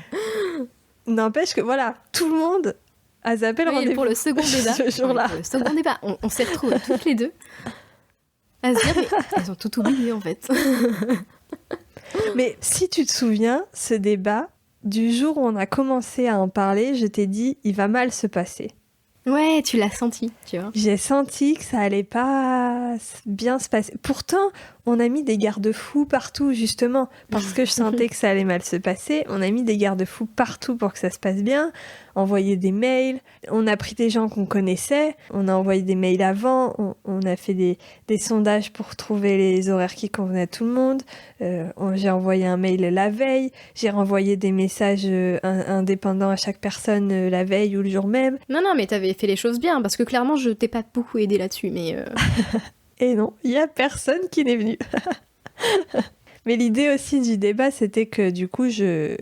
[SPEAKER 1] n'empêche que voilà, tout le monde a zappé le rendez-vous
[SPEAKER 2] pour le second débat.
[SPEAKER 1] ce jour-là.
[SPEAKER 2] Pour le second débat, on s'est retrouvés toutes les deux à se dire, mais elles ont tout oublié en fait.
[SPEAKER 1] Mais si tu te souviens, ce débat, du jour où on a commencé à en parler, je t'ai dit, il va mal se passer.
[SPEAKER 2] Ouais, tu l'as senti, tu vois.
[SPEAKER 1] J'ai senti que ça allait pas bien se passer. Pourtant, on a mis des garde-fous partout, justement, parce que je sentais que ça allait mal se passer. On a mis des garde-fous partout pour que ça se passe bien. Envoyé des mails. On a pris des gens qu'on connaissait. On a envoyé des mails avant. On a fait des sondages pour trouver les horaires qui convenaient à tout le monde. J'ai envoyé un mail la veille. J'ai renvoyé des messages indépendants à chaque personne la veille ou le jour même.
[SPEAKER 2] Non, mais t'avais fait les choses bien, parce que clairement, je t'ai pas beaucoup aidé là-dessus, mais...
[SPEAKER 1] Et non, il y a personne qui n'est venu. Mais l'idée aussi du débat, c'était que du coup, je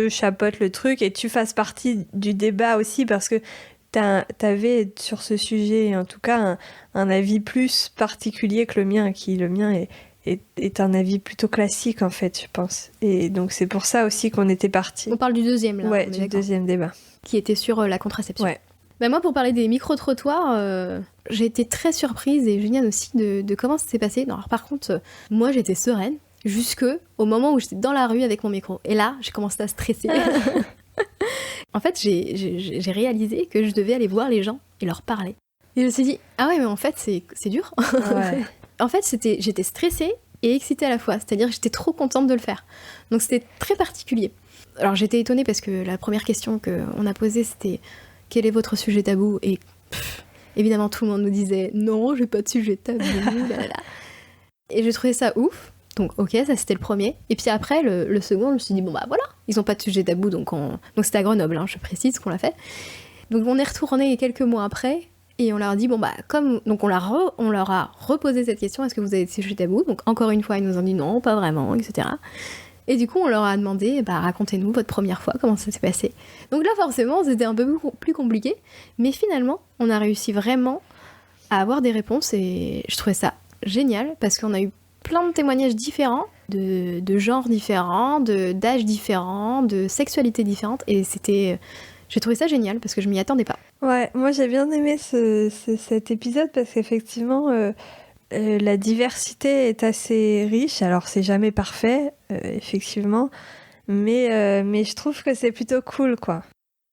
[SPEAKER 1] chapeaute le truc et tu fasses partie du débat aussi, parce que t'avais sur ce sujet, en tout cas, un avis plus particulier que le mien, le mien est un avis plutôt classique, en fait, je pense. Et donc, c'est pour ça aussi qu'on était partis.
[SPEAKER 2] On parle du deuxième, là.
[SPEAKER 1] Ouais, du deuxième débat.
[SPEAKER 2] Qui était sur la contraception.
[SPEAKER 1] Ouais.
[SPEAKER 2] Bah moi, pour parler des micro-trottoirs, j'ai été très surprise, et Juliane aussi, de comment ça s'est passé. Non, alors par contre, moi, j'étais sereine, jusque au moment où j'étais dans la rue avec mon micro. Et là, j'ai commencé à stresser. En fait, j'ai réalisé que je devais aller voir les gens et leur parler. Et je me suis dit, ah ouais, mais en fait, c'est dur.
[SPEAKER 1] Ouais.
[SPEAKER 2] En fait, j'étais stressée et excitée à la fois. C'est-à-dire que j'étais trop contente de le faire. Donc c'était très particulier. Alors j'étais étonnée parce que la première question qu'on a posée, c'était « Quel est votre sujet tabou ?» Et évidemment, tout le monde nous disait « Non, j'ai pas de sujet tabou. » Et j'ai trouvé ça ouf. Donc ok, ça c'était le premier. Et puis après, le second, je me suis dit « Bon bah voilà, ils ont pas de sujet tabou. » Donc c'était à Grenoble, hein, je précise qu'on l'a fait. Donc on est retourné quelques mois après. Et on leur a dit, bon bah, donc on leur a reposé cette question, est-ce que vous avez des sujets tabous ? Donc encore une fois, ils nous ont dit non, pas vraiment, etc. Et du coup, on leur a demandé, bah racontez-nous votre première fois, comment ça s'est passé. Donc là, forcément, c'était un peu plus compliqué, mais finalement, on a réussi vraiment à avoir des réponses, et je trouvais ça génial, parce qu'on a eu plein de témoignages différents, de genres différents, d'âges différents, de sexualités différentes, et j'ai trouvé ça génial, parce que je m'y attendais pas.
[SPEAKER 1] Ouais, moi j'ai bien aimé cet épisode parce qu'effectivement la diversité est assez riche. Alors c'est jamais parfait, effectivement, mais je trouve que c'est plutôt cool, quoi.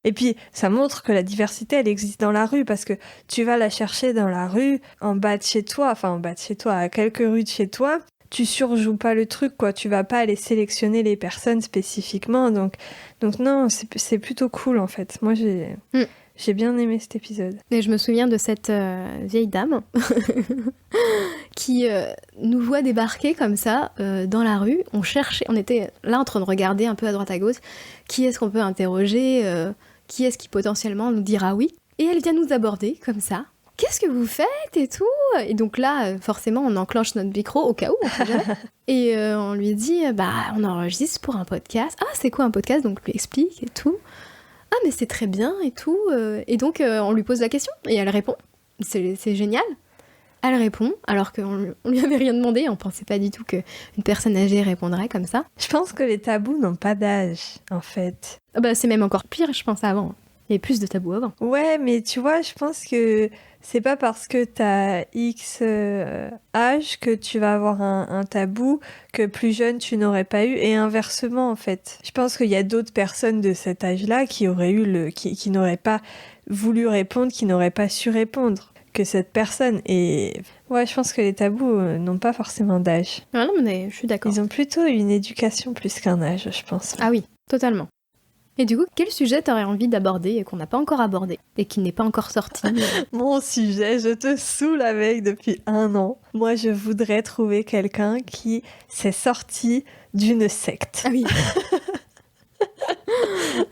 [SPEAKER 1] Et puis ça montre que la diversité elle existe dans la rue, parce que tu vas la chercher dans la rue, en bas de chez toi, à quelques rues de chez toi. Tu surjoues pas le truc, quoi. Tu vas pas aller sélectionner les personnes spécifiquement, donc non, c'est plutôt cool en fait. Moi j'ai bien aimé cet épisode.
[SPEAKER 2] Et je me souviens de cette vieille dame qui nous voit débarquer comme ça dans la rue. On était là en train de regarder un peu à droite à gauche. Qui est-ce qu'on peut interroger Qui est-ce qui potentiellement nous dira oui ? Et elle vient nous aborder comme ça. Qu'est-ce que vous faites et tout ? Et donc là, forcément, on enclenche notre micro au cas où, on sait jamais. Et on lui dit, bah, on enregistre pour un podcast. Ah, c'est quoi un podcast ? Donc, on lui explique et tout. Ah, mais c'est très bien et tout. Et donc, on lui pose la question et elle répond. C'est génial. Elle répond, alors qu'on lui avait rien demandé. On pensait pas du tout qu'une personne âgée répondrait comme ça.
[SPEAKER 1] Je pense que les tabous n'ont pas d'âge, en fait.
[SPEAKER 2] Bah, c'est même encore pire, je pense, avant. Il y avait plus de tabous avant.
[SPEAKER 1] Ouais, mais tu vois, je pense que c'est pas parce que t'as X âge que tu vas avoir un tabou que plus jeune tu n'aurais pas eu, et inversement en fait. Je pense qu'il y a d'autres personnes de cet âge-là qui auraient eu qui n'auraient pas voulu répondre, qui n'auraient pas su répondre que cette personne. Et ouais, je pense que les tabous n'ont pas forcément d'âge.
[SPEAKER 2] Ah non, mais je suis d'accord.
[SPEAKER 1] Ils ont plutôt une éducation plus qu'un âge, je pense.
[SPEAKER 2] Ah oui, totalement. Et du coup, quel sujet t'aurais envie d'aborder et qu'on n'a pas encore abordé et qui n'est pas encore sorti ?
[SPEAKER 1] Mon sujet, je te saoule avec depuis 1 an. Moi, je voudrais trouver quelqu'un qui s'est sorti d'une secte.
[SPEAKER 2] Ah oui.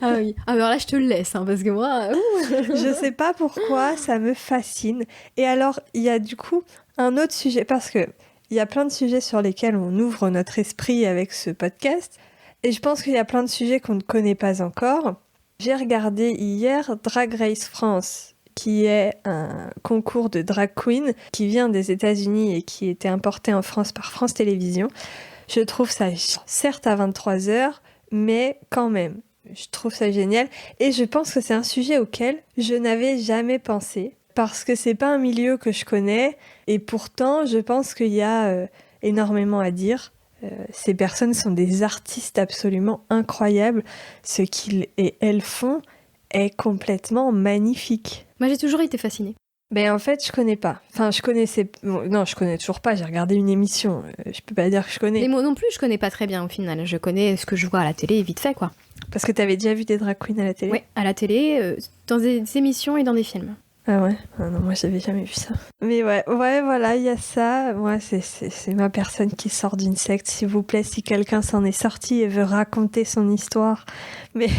[SPEAKER 2] Ah oui. Alors là, je te le laisse, hein, parce que moi...
[SPEAKER 1] Je sais pas pourquoi, ça me fascine. Et alors, il y a du coup un autre sujet, parce que il y a plein de sujets sur lesquels on ouvre notre esprit avec ce podcast. Et je pense qu'il y a plein de sujets qu'on ne connaît pas encore. J'ai regardé hier Drag Race France, qui est un concours de drag queen qui vient des États-Unis et qui était importé en France par France Télévisions. Je trouve ça, certes à 23h, mais quand même, je trouve ça génial. Et je pense que c'est un sujet auquel je n'avais jamais pensé, parce que c'est pas un milieu que je connais, et pourtant, je pense qu'il y a énormément à dire. Ces personnes sont des artistes absolument incroyables. Ce qu'ils et elles font est complètement magnifique.
[SPEAKER 2] Moi, j'ai toujours été fascinée.
[SPEAKER 1] Ben en fait, je connais pas. Enfin, je connaissais... Bon, non, je connais toujours pas. J'ai regardé une émission. Je peux pas dire que je connais.
[SPEAKER 2] Mais moi non plus, je connais pas très bien au final. Je connais ce que je vois à la télé vite fait, quoi.
[SPEAKER 1] Parce que t'avais déjà vu des drag queens à la télé ?
[SPEAKER 2] Oui, à la télé, dans des émissions et dans des films.
[SPEAKER 1] Ah ouais ? Ah non, moi j'avais jamais vu ça. Mais ouais, voilà, il y a ça. Moi, c'est ma personne qui sort d'une secte. S'il vous plaît, si quelqu'un s'en est sorti et veut raconter son histoire. Mais,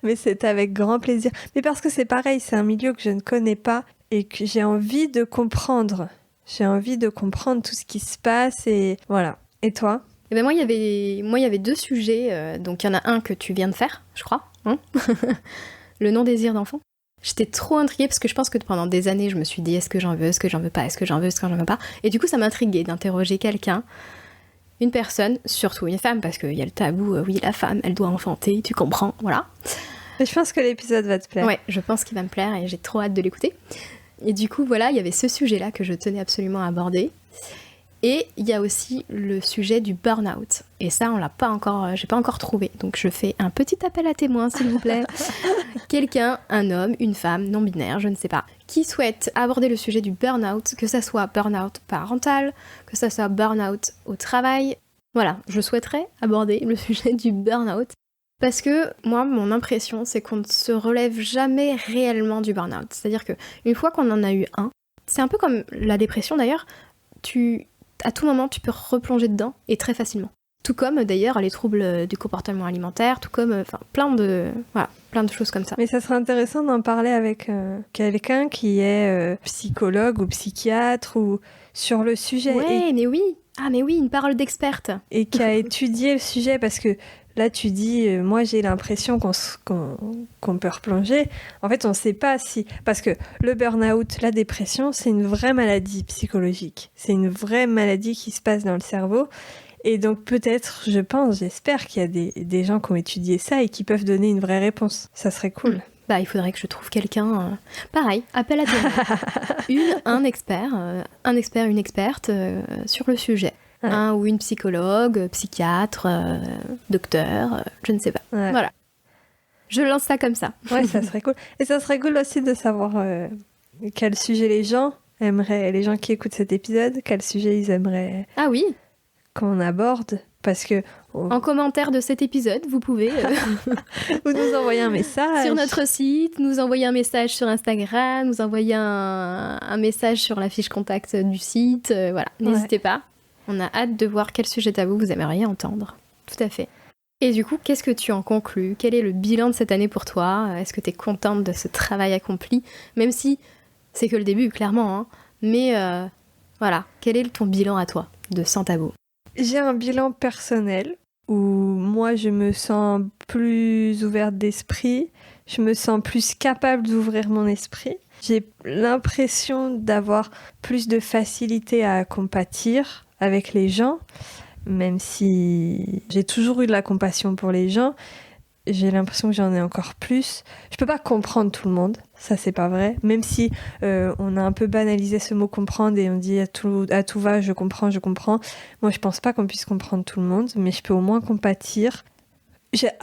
[SPEAKER 1] mais c'est avec grand plaisir. Mais parce que c'est pareil, c'est un milieu que je ne connais pas et que j'ai envie de comprendre. J'ai envie de comprendre tout ce qui se passe et voilà. Et toi ?
[SPEAKER 2] Et ben moi, il y avait 2 sujets. Donc, il y en a un que tu viens de faire, je crois. Hein le non-désir d'enfant. J'étais trop intriguée parce que je pense que pendant des années, je me suis dit est-ce que j'en veux, est-ce que j'en veux pas, est-ce que j'en veux, est-ce que j'en veux pas. Et du coup, ça m'intriguait d'interroger quelqu'un, une personne, surtout une femme, parce qu'il y a le tabou, oui, la femme, elle doit enfanter, tu comprends, voilà.
[SPEAKER 1] Et je pense que l'épisode va te plaire.
[SPEAKER 2] Ouais, je pense qu'il va me plaire et j'ai trop hâte de l'écouter. Et du coup, voilà, il y avait ce sujet-là que je tenais absolument à aborder. Et il y a aussi le sujet du burn-out. Et ça, j'ai pas encore trouvé. Donc je fais un petit appel à témoins, s'il vous plaît. Quelqu'un, un homme, une femme, non-binaire, je ne sais pas, qui souhaite aborder le sujet du burn-out, que ça soit burn-out parental, que ça soit burn-out au travail. Voilà, je souhaiterais aborder le sujet du burn-out. Parce que moi, mon impression, c'est qu'on ne se relève jamais réellement du burn-out. C'est-à-dire qu'une fois qu'on en a eu un, c'est un peu comme la dépression d'ailleurs, à tout moment, tu peux replonger dedans, et très facilement. Tout comme, d'ailleurs, les troubles du comportement alimentaire, tout comme, plein de choses comme ça.
[SPEAKER 1] Mais ça serait intéressant d'en parler avec quelqu'un qui est psychologue ou psychiatre ou sur le sujet.
[SPEAKER 2] Ouais, mais oui. Ah, mais oui, une parole d'experte.
[SPEAKER 1] Et qui a étudié le sujet, parce que là, tu dis, moi, j'ai l'impression qu'on peut replonger. En fait, on ne sait pas si... Parce que le burn-out, la dépression, c'est une vraie maladie psychologique. C'est une vraie maladie qui se passe dans le cerveau. Et donc, peut-être, j'espère qu'il y a des gens qui ont étudié ça et qui peuvent donner une vraie réponse. Ça serait cool.
[SPEAKER 2] Bah, il faudrait que je trouve quelqu'un... Pareil, appel à témoins. un expert, une experte sur le sujet. Ouais. Un ou une psychologue, psychiatre, docteur, je ne sais pas. Ouais. Voilà. Je lance ça comme ça.
[SPEAKER 1] Ouais, ça serait cool. Et ça serait cool aussi de savoir quel sujet les gens qui écoutent cet épisode, quel sujet ils aimeraient qu'on aborde. Parce que...
[SPEAKER 2] En commentaire de cet épisode, vous pouvez...
[SPEAKER 1] vous nous envoyer un message.
[SPEAKER 2] Sur notre site, nous envoyer un message sur Instagram, nous envoyer un message sur la fiche contact du site. Voilà, n'hésitez pas. On a hâte de voir quel sujet tabou vous aimeriez entendre. Tout à fait. Et du coup, qu'est-ce que tu en conclus ? Quel est le bilan de cette année pour toi ? Est-ce que tu es contente de ce travail accompli ? Même si c'est que le début, clairement. Hein. Mais voilà, quel est ton bilan à toi de Sans Tabou ?
[SPEAKER 1] J'ai un bilan personnel où moi, je me sens plus ouverte d'esprit. Je me sens plus capable d'ouvrir mon esprit. J'ai l'impression d'avoir plus de facilité à compatir avec les gens, même si j'ai toujours eu de la compassion pour les gens, j'ai l'impression que j'en ai encore plus. Je peux pas comprendre tout le monde, ça c'est pas vrai, même si on a un peu banalisé ce mot comprendre et on dit à tout va, je comprends. Moi je pense pas qu'on puisse comprendre tout le monde, mais je peux au moins compatir.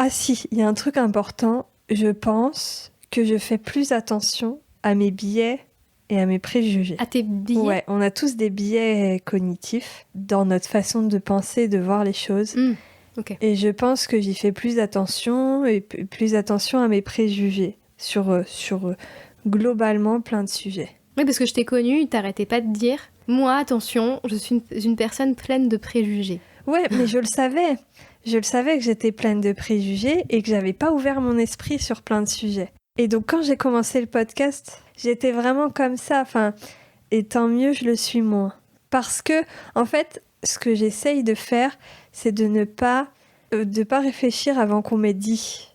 [SPEAKER 1] Si, il y a un truc important, je pense que je fais plus attention à mes biais et à mes préjugés.
[SPEAKER 2] À tes biais ?
[SPEAKER 1] Ouais, on a tous des biais cognitifs dans notre façon de penser, de voir les choses.
[SPEAKER 2] Okay.
[SPEAKER 1] Et je pense que j'y fais plus attention à mes préjugés sur globalement plein de sujets.
[SPEAKER 2] Oui, parce que je t'ai connue, t'arrêtais pas de dire « Moi, attention, je suis une personne pleine de préjugés. »
[SPEAKER 1] Ouais, mais je le savais. Je le savais que j'étais pleine de préjugés et que j'avais pas ouvert mon esprit sur plein de sujets. Et donc, quand j'ai commencé le podcast, j'étais vraiment comme ça. Et tant mieux, je le suis moins. Parce que, en fait, ce que j'essaye de faire, c'est de ne pas de pas réfléchir avant qu'on m'ait dit.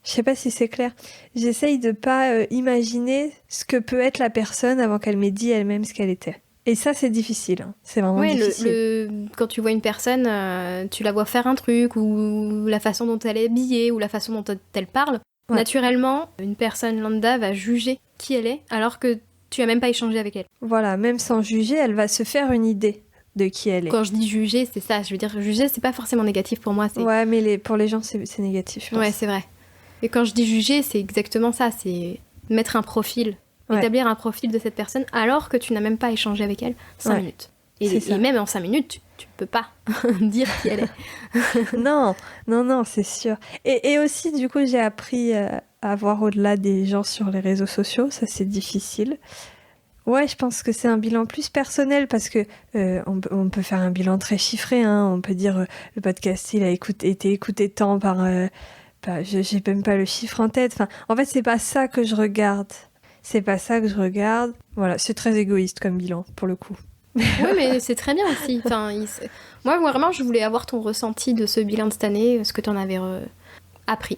[SPEAKER 1] Je sais pas si c'est clair. J'essaye de pas imaginer ce que peut être la personne avant qu'elle m'ait dit elle-même ce qu'elle était. Et ça, c'est difficile. Hein. C'est vraiment difficile.
[SPEAKER 2] Quand tu vois une personne, tu la vois faire un truc, ou la façon dont elle est habillée, ou la façon dont elle parle. Ouais. Naturellement, une personne lambda va juger qui elle est, alors que tu as même pas échangé avec elle.
[SPEAKER 1] Voilà, même sans juger, elle va se faire une idée de qui elle est.
[SPEAKER 2] Quand je dis juger, c'est ça. Je veux dire, juger, c'est pas forcément négatif pour moi.
[SPEAKER 1] Ouais, mais pour les gens, c'est négatif.
[SPEAKER 2] Ouais, c'est vrai. Et quand je dis juger, c'est exactement ça. C'est mettre un profil, établir un profil de cette personne, alors que tu n'as même pas échangé avec elle 5 minutes. Et même en 5 minutes, tu peux pas dire qui elle est.
[SPEAKER 1] Non, c'est sûr. Et aussi, du coup, j'ai appris à voir au-delà des gens sur les réseaux sociaux. Ça, c'est difficile. Ouais, je pense que c'est un bilan plus personnel parce que on peut faire un bilan très chiffré. Hein. On peut dire le podcast, il a été écouté tant par... j'ai même pas le chiffre en tête. Enfin, en fait, c'est pas ça que je regarde. Voilà, c'est très égoïste comme bilan, pour le coup.
[SPEAKER 2] Oui, mais c'est très bien aussi. Enfin, moi, vraiment, je voulais avoir ton ressenti de ce bilan de cette année, ce que tu en avais appris.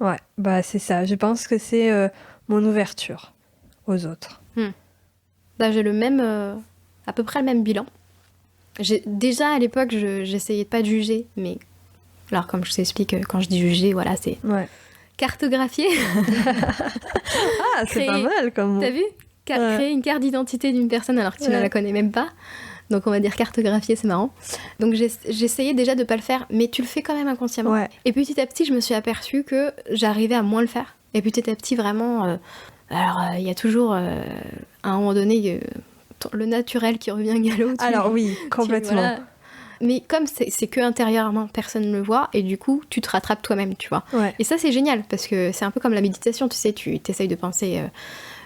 [SPEAKER 1] Ouais, c'est ça. Je pense que c'est mon ouverture aux autres.
[SPEAKER 2] J'ai le même, à peu près le même bilan. Déjà, à l'époque, j'essayais de pas de juger, mais... Alors, comme je t'explique, quand je dis juger, voilà, c'est...
[SPEAKER 1] Ouais.
[SPEAKER 2] Cartographier.
[SPEAKER 1] C'est pas mal comme mot.
[SPEAKER 2] T'as vu ? Créer une carte d'identité d'une personne alors que tu ne la connais même pas. Donc on va dire cartographier, c'est marrant. Donc j'essayais déjà de pas le faire, mais tu le fais quand même inconsciemment. Ouais. Et petit à petit, je me suis aperçue que j'arrivais à moins le faire. Et petit à petit, vraiment... il y a toujours, à un moment donné, le naturel qui revient galop.
[SPEAKER 1] Alors oui, complètement.
[SPEAKER 2] Voilà. Mais comme c'est que intérieurement, personne ne le voit, et du coup, tu te rattrapes toi-même, tu vois.
[SPEAKER 1] Ouais.
[SPEAKER 2] Et ça, c'est génial, parce que c'est un peu comme la méditation, tu sais, tu t'essayes de penser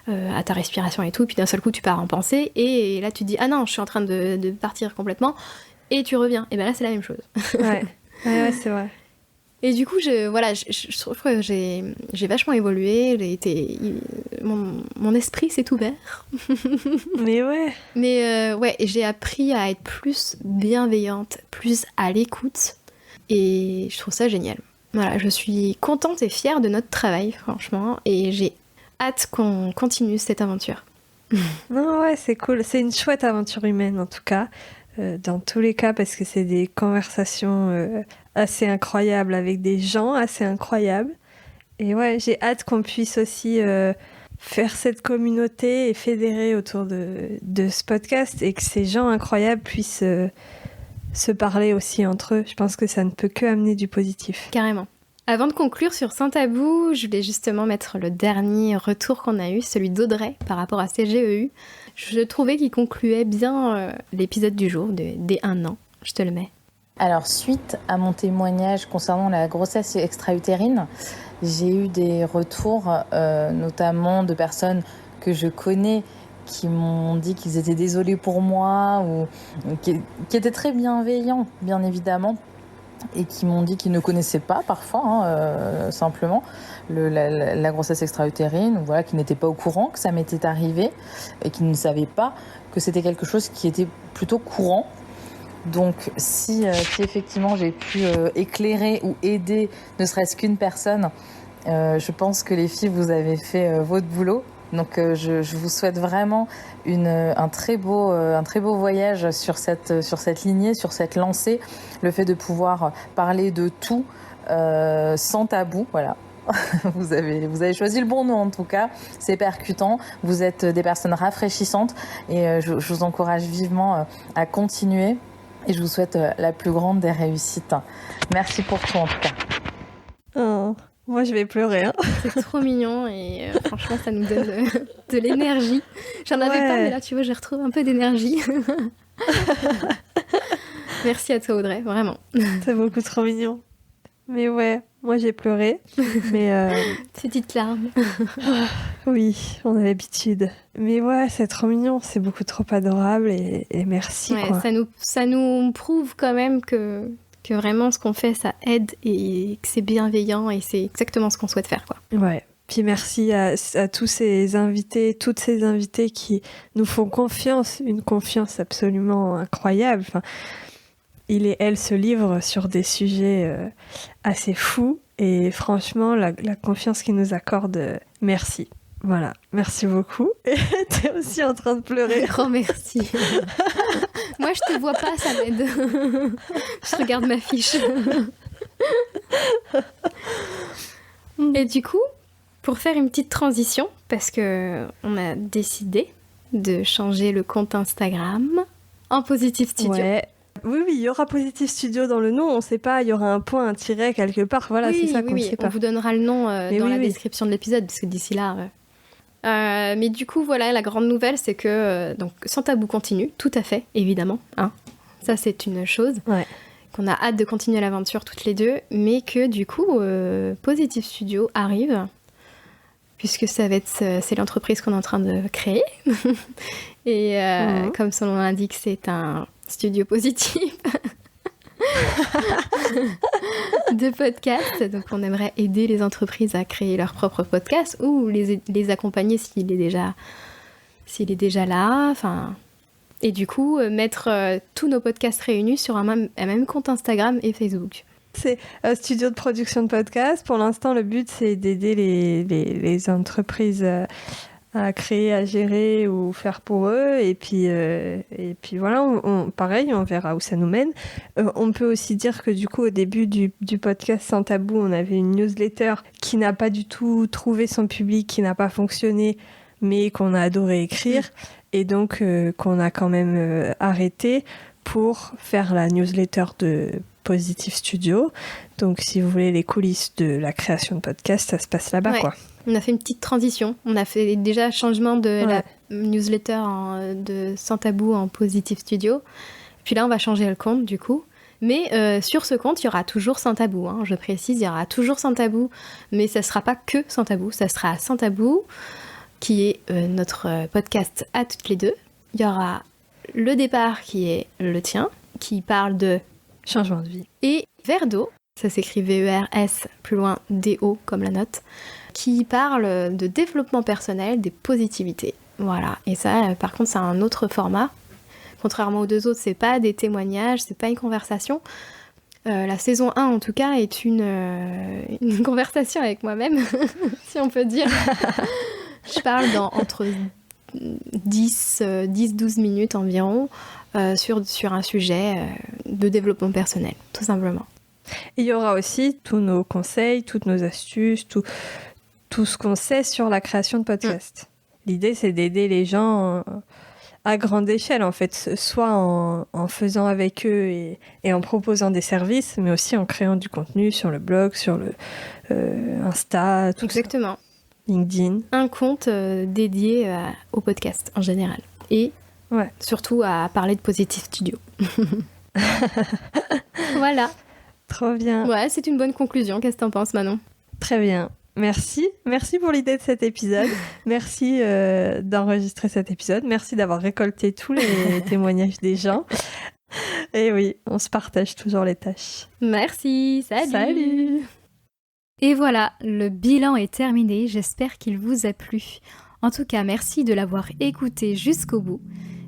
[SPEAKER 2] à ta respiration et tout, puis d'un seul coup, tu pars en pensée, et là, tu te dis, ah non, je suis en train de partir complètement, et tu reviens. Et ben là, c'est la même chose.
[SPEAKER 1] Ouais, c'est vrai.
[SPEAKER 2] Et du coup, je trouve que j'ai vachement évolué, mon esprit s'est ouvert.
[SPEAKER 1] Mais ouais.
[SPEAKER 2] Mais et j'ai appris à être plus bienveillante, plus à l'écoute, et je trouve ça génial. Voilà, je suis contente et fière de notre travail, franchement, et j'ai hâte qu'on continue cette aventure.
[SPEAKER 1] Non, ouais, c'est cool. C'est une chouette aventure humaine, en tout cas. Dans tous les cas, parce que c'est des conversations assez incroyables avec des gens assez incroyables. Et ouais, j'ai hâte qu'on puisse aussi faire cette communauté et fédérer autour de ce podcast et que ces gens incroyables puissent se parler aussi entre eux. Je pense que ça ne peut que amener du positif.
[SPEAKER 2] Carrément. Avant de conclure sur Saint-Tabou, je voulais justement mettre le dernier retour qu'on a eu, celui d'Audrey par rapport à CGEU. Je trouvais qu'il concluait bien l'épisode du jour des 1 an. Je te le mets.
[SPEAKER 4] Alors, suite à mon témoignage concernant la grossesse extra-utérine, j'ai eu des retours, notamment de personnes que je connais qui m'ont dit qu'ils étaient désolés pour moi ou qui étaient très bienveillants, bien évidemment, et qui m'ont dit qu'ils ne connaissaient pas parfois, simplement, la grossesse extra-utérine, ou voilà, qui n'étaient pas au courant que ça m'était arrivé et qui ne savaient pas que c'était quelque chose qui était plutôt courant. Donc si effectivement j'ai pu éclairer ou aider ne serait-ce qu'une personne, je pense que les filles, vous avez fait votre boulot. Donc je vous souhaite vraiment un très beau voyage sur cette lignée, sur cette lancée, le fait de pouvoir parler de tout sans tabou, voilà. Vous avez choisi le bon nom en tout cas, c'est percutant, vous êtes des personnes rafraîchissantes et je vous encourage vivement à continuer et je vous souhaite la plus grande des réussites. Merci pour tout en tout cas.
[SPEAKER 1] Oh. Moi, je vais pleurer. Hein.
[SPEAKER 2] C'est trop mignon et franchement, ça nous donne de l'énergie. J'en avais pas, mais là, tu vois, je retrouve un peu d'énergie. Merci à toi, Audrey, vraiment.
[SPEAKER 1] C'est beaucoup trop mignon. Mais ouais, moi, j'ai pleuré. Mais
[SPEAKER 2] Petite larme.
[SPEAKER 1] Oui, on a l'habitude. Mais ouais, c'est trop mignon. C'est beaucoup trop adorable et merci.
[SPEAKER 2] Ouais,
[SPEAKER 1] quoi.
[SPEAKER 2] Ça nous prouve quand même que vraiment ce qu'on fait, ça aide et que c'est bienveillant et c'est exactement ce qu'on souhaite faire, quoi.
[SPEAKER 1] Ouais. Puis merci à tous ces invités, toutes ces invités qui nous font confiance, une confiance absolument incroyable. Enfin, il et elle se livrent sur des sujets assez fous. Et franchement, la confiance qu'ils nous accordent, merci. Voilà, merci beaucoup. Et t'es aussi en train de pleurer.
[SPEAKER 2] Grand merci. Moi, je te vois pas, ça m'aide. Je regarde ma fiche. Et du coup, pour faire une petite transition, parce que on a décidé de changer le compte Instagram en Positive Studio.
[SPEAKER 1] Ouais. Oui, il y aura Positive Studio dans le nom, on sait pas, il y aura un point, un tiret quelque part, voilà,
[SPEAKER 2] oui,
[SPEAKER 1] c'est ça qu'on ne sait pas.
[SPEAKER 2] On vous donnera le nom dans la description de l'épisode, parce que d'ici là... mais du coup, voilà, la grande nouvelle, c'est que donc, Sans Tabou continue, tout à fait, évidemment. Hein. Ça, c'est une chose.
[SPEAKER 1] Ouais.
[SPEAKER 2] Qu'on a hâte de continuer l'aventure toutes les deux, mais que du coup, Positive Studio arrive, puisque c'est l'entreprise qu'on est en train de créer. Et comme son nom l'indique, c'est un studio positif de podcast. Donc on aimerait aider les entreprises à créer leur propre podcast ou les accompagner s'il est déjà là. Enfin, et du coup, mettre tous nos podcasts réunis sur un même compte Instagram et Facebook.
[SPEAKER 1] C'est un studio de production de podcasts. Pour l'instant, le but, c'est d'aider les entreprises à créer, à gérer ou faire pour eux. Et puis voilà, pareil, on verra où ça nous mène. On peut aussi dire que du coup, au début du podcast Sans Tabou, on avait une newsletter qui n'a pas du tout trouvé son public, qui n'a pas fonctionné, mais qu'on a adoré écrire. Et donc, qu'on a quand même arrêté pour faire la newsletter de Positive Studio. Donc, si vous voulez les coulisses de la création de podcast, ça se passe là-bas, quoi.
[SPEAKER 2] On a fait une petite transition. On a fait déjà changement de la newsletter de Sans Tabou en Positive Studio. Puis là, on va changer le compte, du coup. Mais sur ce compte, il y aura toujours Sans Tabou. Hein. Je précise, il y aura toujours Sans Tabou. Mais ça ne sera pas que Sans Tabou. Ça sera Sans Tabou, qui est notre podcast à toutes les deux. Il y aura Le Départ, qui est le tien, qui parle de
[SPEAKER 1] changement de vie.
[SPEAKER 2] Et Verre d'eau, ça s'écrit VERS, plus loin DO comme la note, qui parle de développement personnel, des positivités. Voilà, et ça, par contre, c'est un autre format. Contrairement aux deux autres, c'est pas des témoignages, c'est pas une conversation. La saison 1, en tout cas, est une conversation avec moi-même, si on peut dire. Je parle entre 10-12 minutes environ sur un sujet de développement personnel, tout simplement.
[SPEAKER 1] Et il y aura aussi tous nos conseils, toutes nos astuces, tout ce qu'on sait sur la création de podcasts. L'idée, c'est d'aider les gens à grande échelle, en fait, soit en faisant avec eux et en proposant des services, mais aussi en créant du contenu sur le blog, sur le Insta, tout
[SPEAKER 2] Exactement.
[SPEAKER 1] Ça. LinkedIn.
[SPEAKER 2] Un compte dédié au podcast en général. Et surtout à parler de Positive Studio. Voilà.
[SPEAKER 1] Trop bien.
[SPEAKER 2] Ouais, c'est une bonne conclusion. Qu'est-ce que t'en penses, Manon ?
[SPEAKER 1] Très bien. Merci pour l'idée de cet épisode. Merci d'enregistrer cet épisode. Merci d'avoir récolté tous les témoignages des gens. Et oui, on se partage toujours les tâches.
[SPEAKER 2] Merci,
[SPEAKER 1] Salut.
[SPEAKER 2] Et voilà, le bilan est terminé. J'espère qu'il vous a plu. En tout cas, merci de l'avoir écouté jusqu'au bout.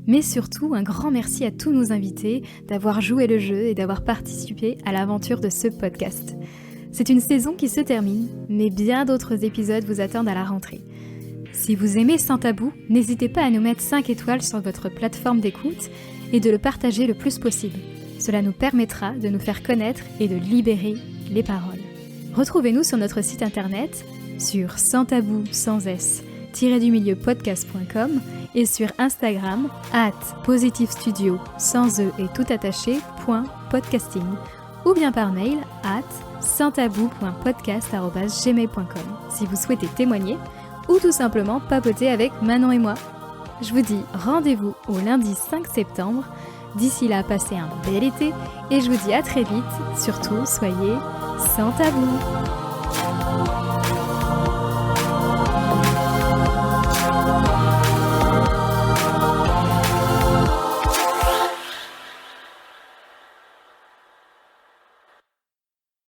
[SPEAKER 2] Mais surtout, un grand merci à tous nos invités d'avoir joué le jeu et d'avoir participé à l'aventure de ce podcast. C'est une saison qui se termine, mais bien d'autres épisodes vous attendent à la rentrée. Si vous aimez Sans Tabou, n'hésitez pas à nous mettre 5 étoiles sur votre plateforme d'écoute et de le partager le plus possible. Cela nous permettra de nous faire connaître et de libérer les paroles. Retrouvez-nous sur notre site internet, sur sanstabou sans s-podcast.com et sur Instagram @positivestudio sans e et tout attaché .podcasting ou bien par mail sanstabou.podcast@gmail.com si vous souhaitez témoigner ou tout simplement papoter avec Manon et moi. Je vous dis rendez-vous au lundi 5 septembre. D'ici là, passez un bel été et je vous dis à très vite. Surtout, soyez sans tabou.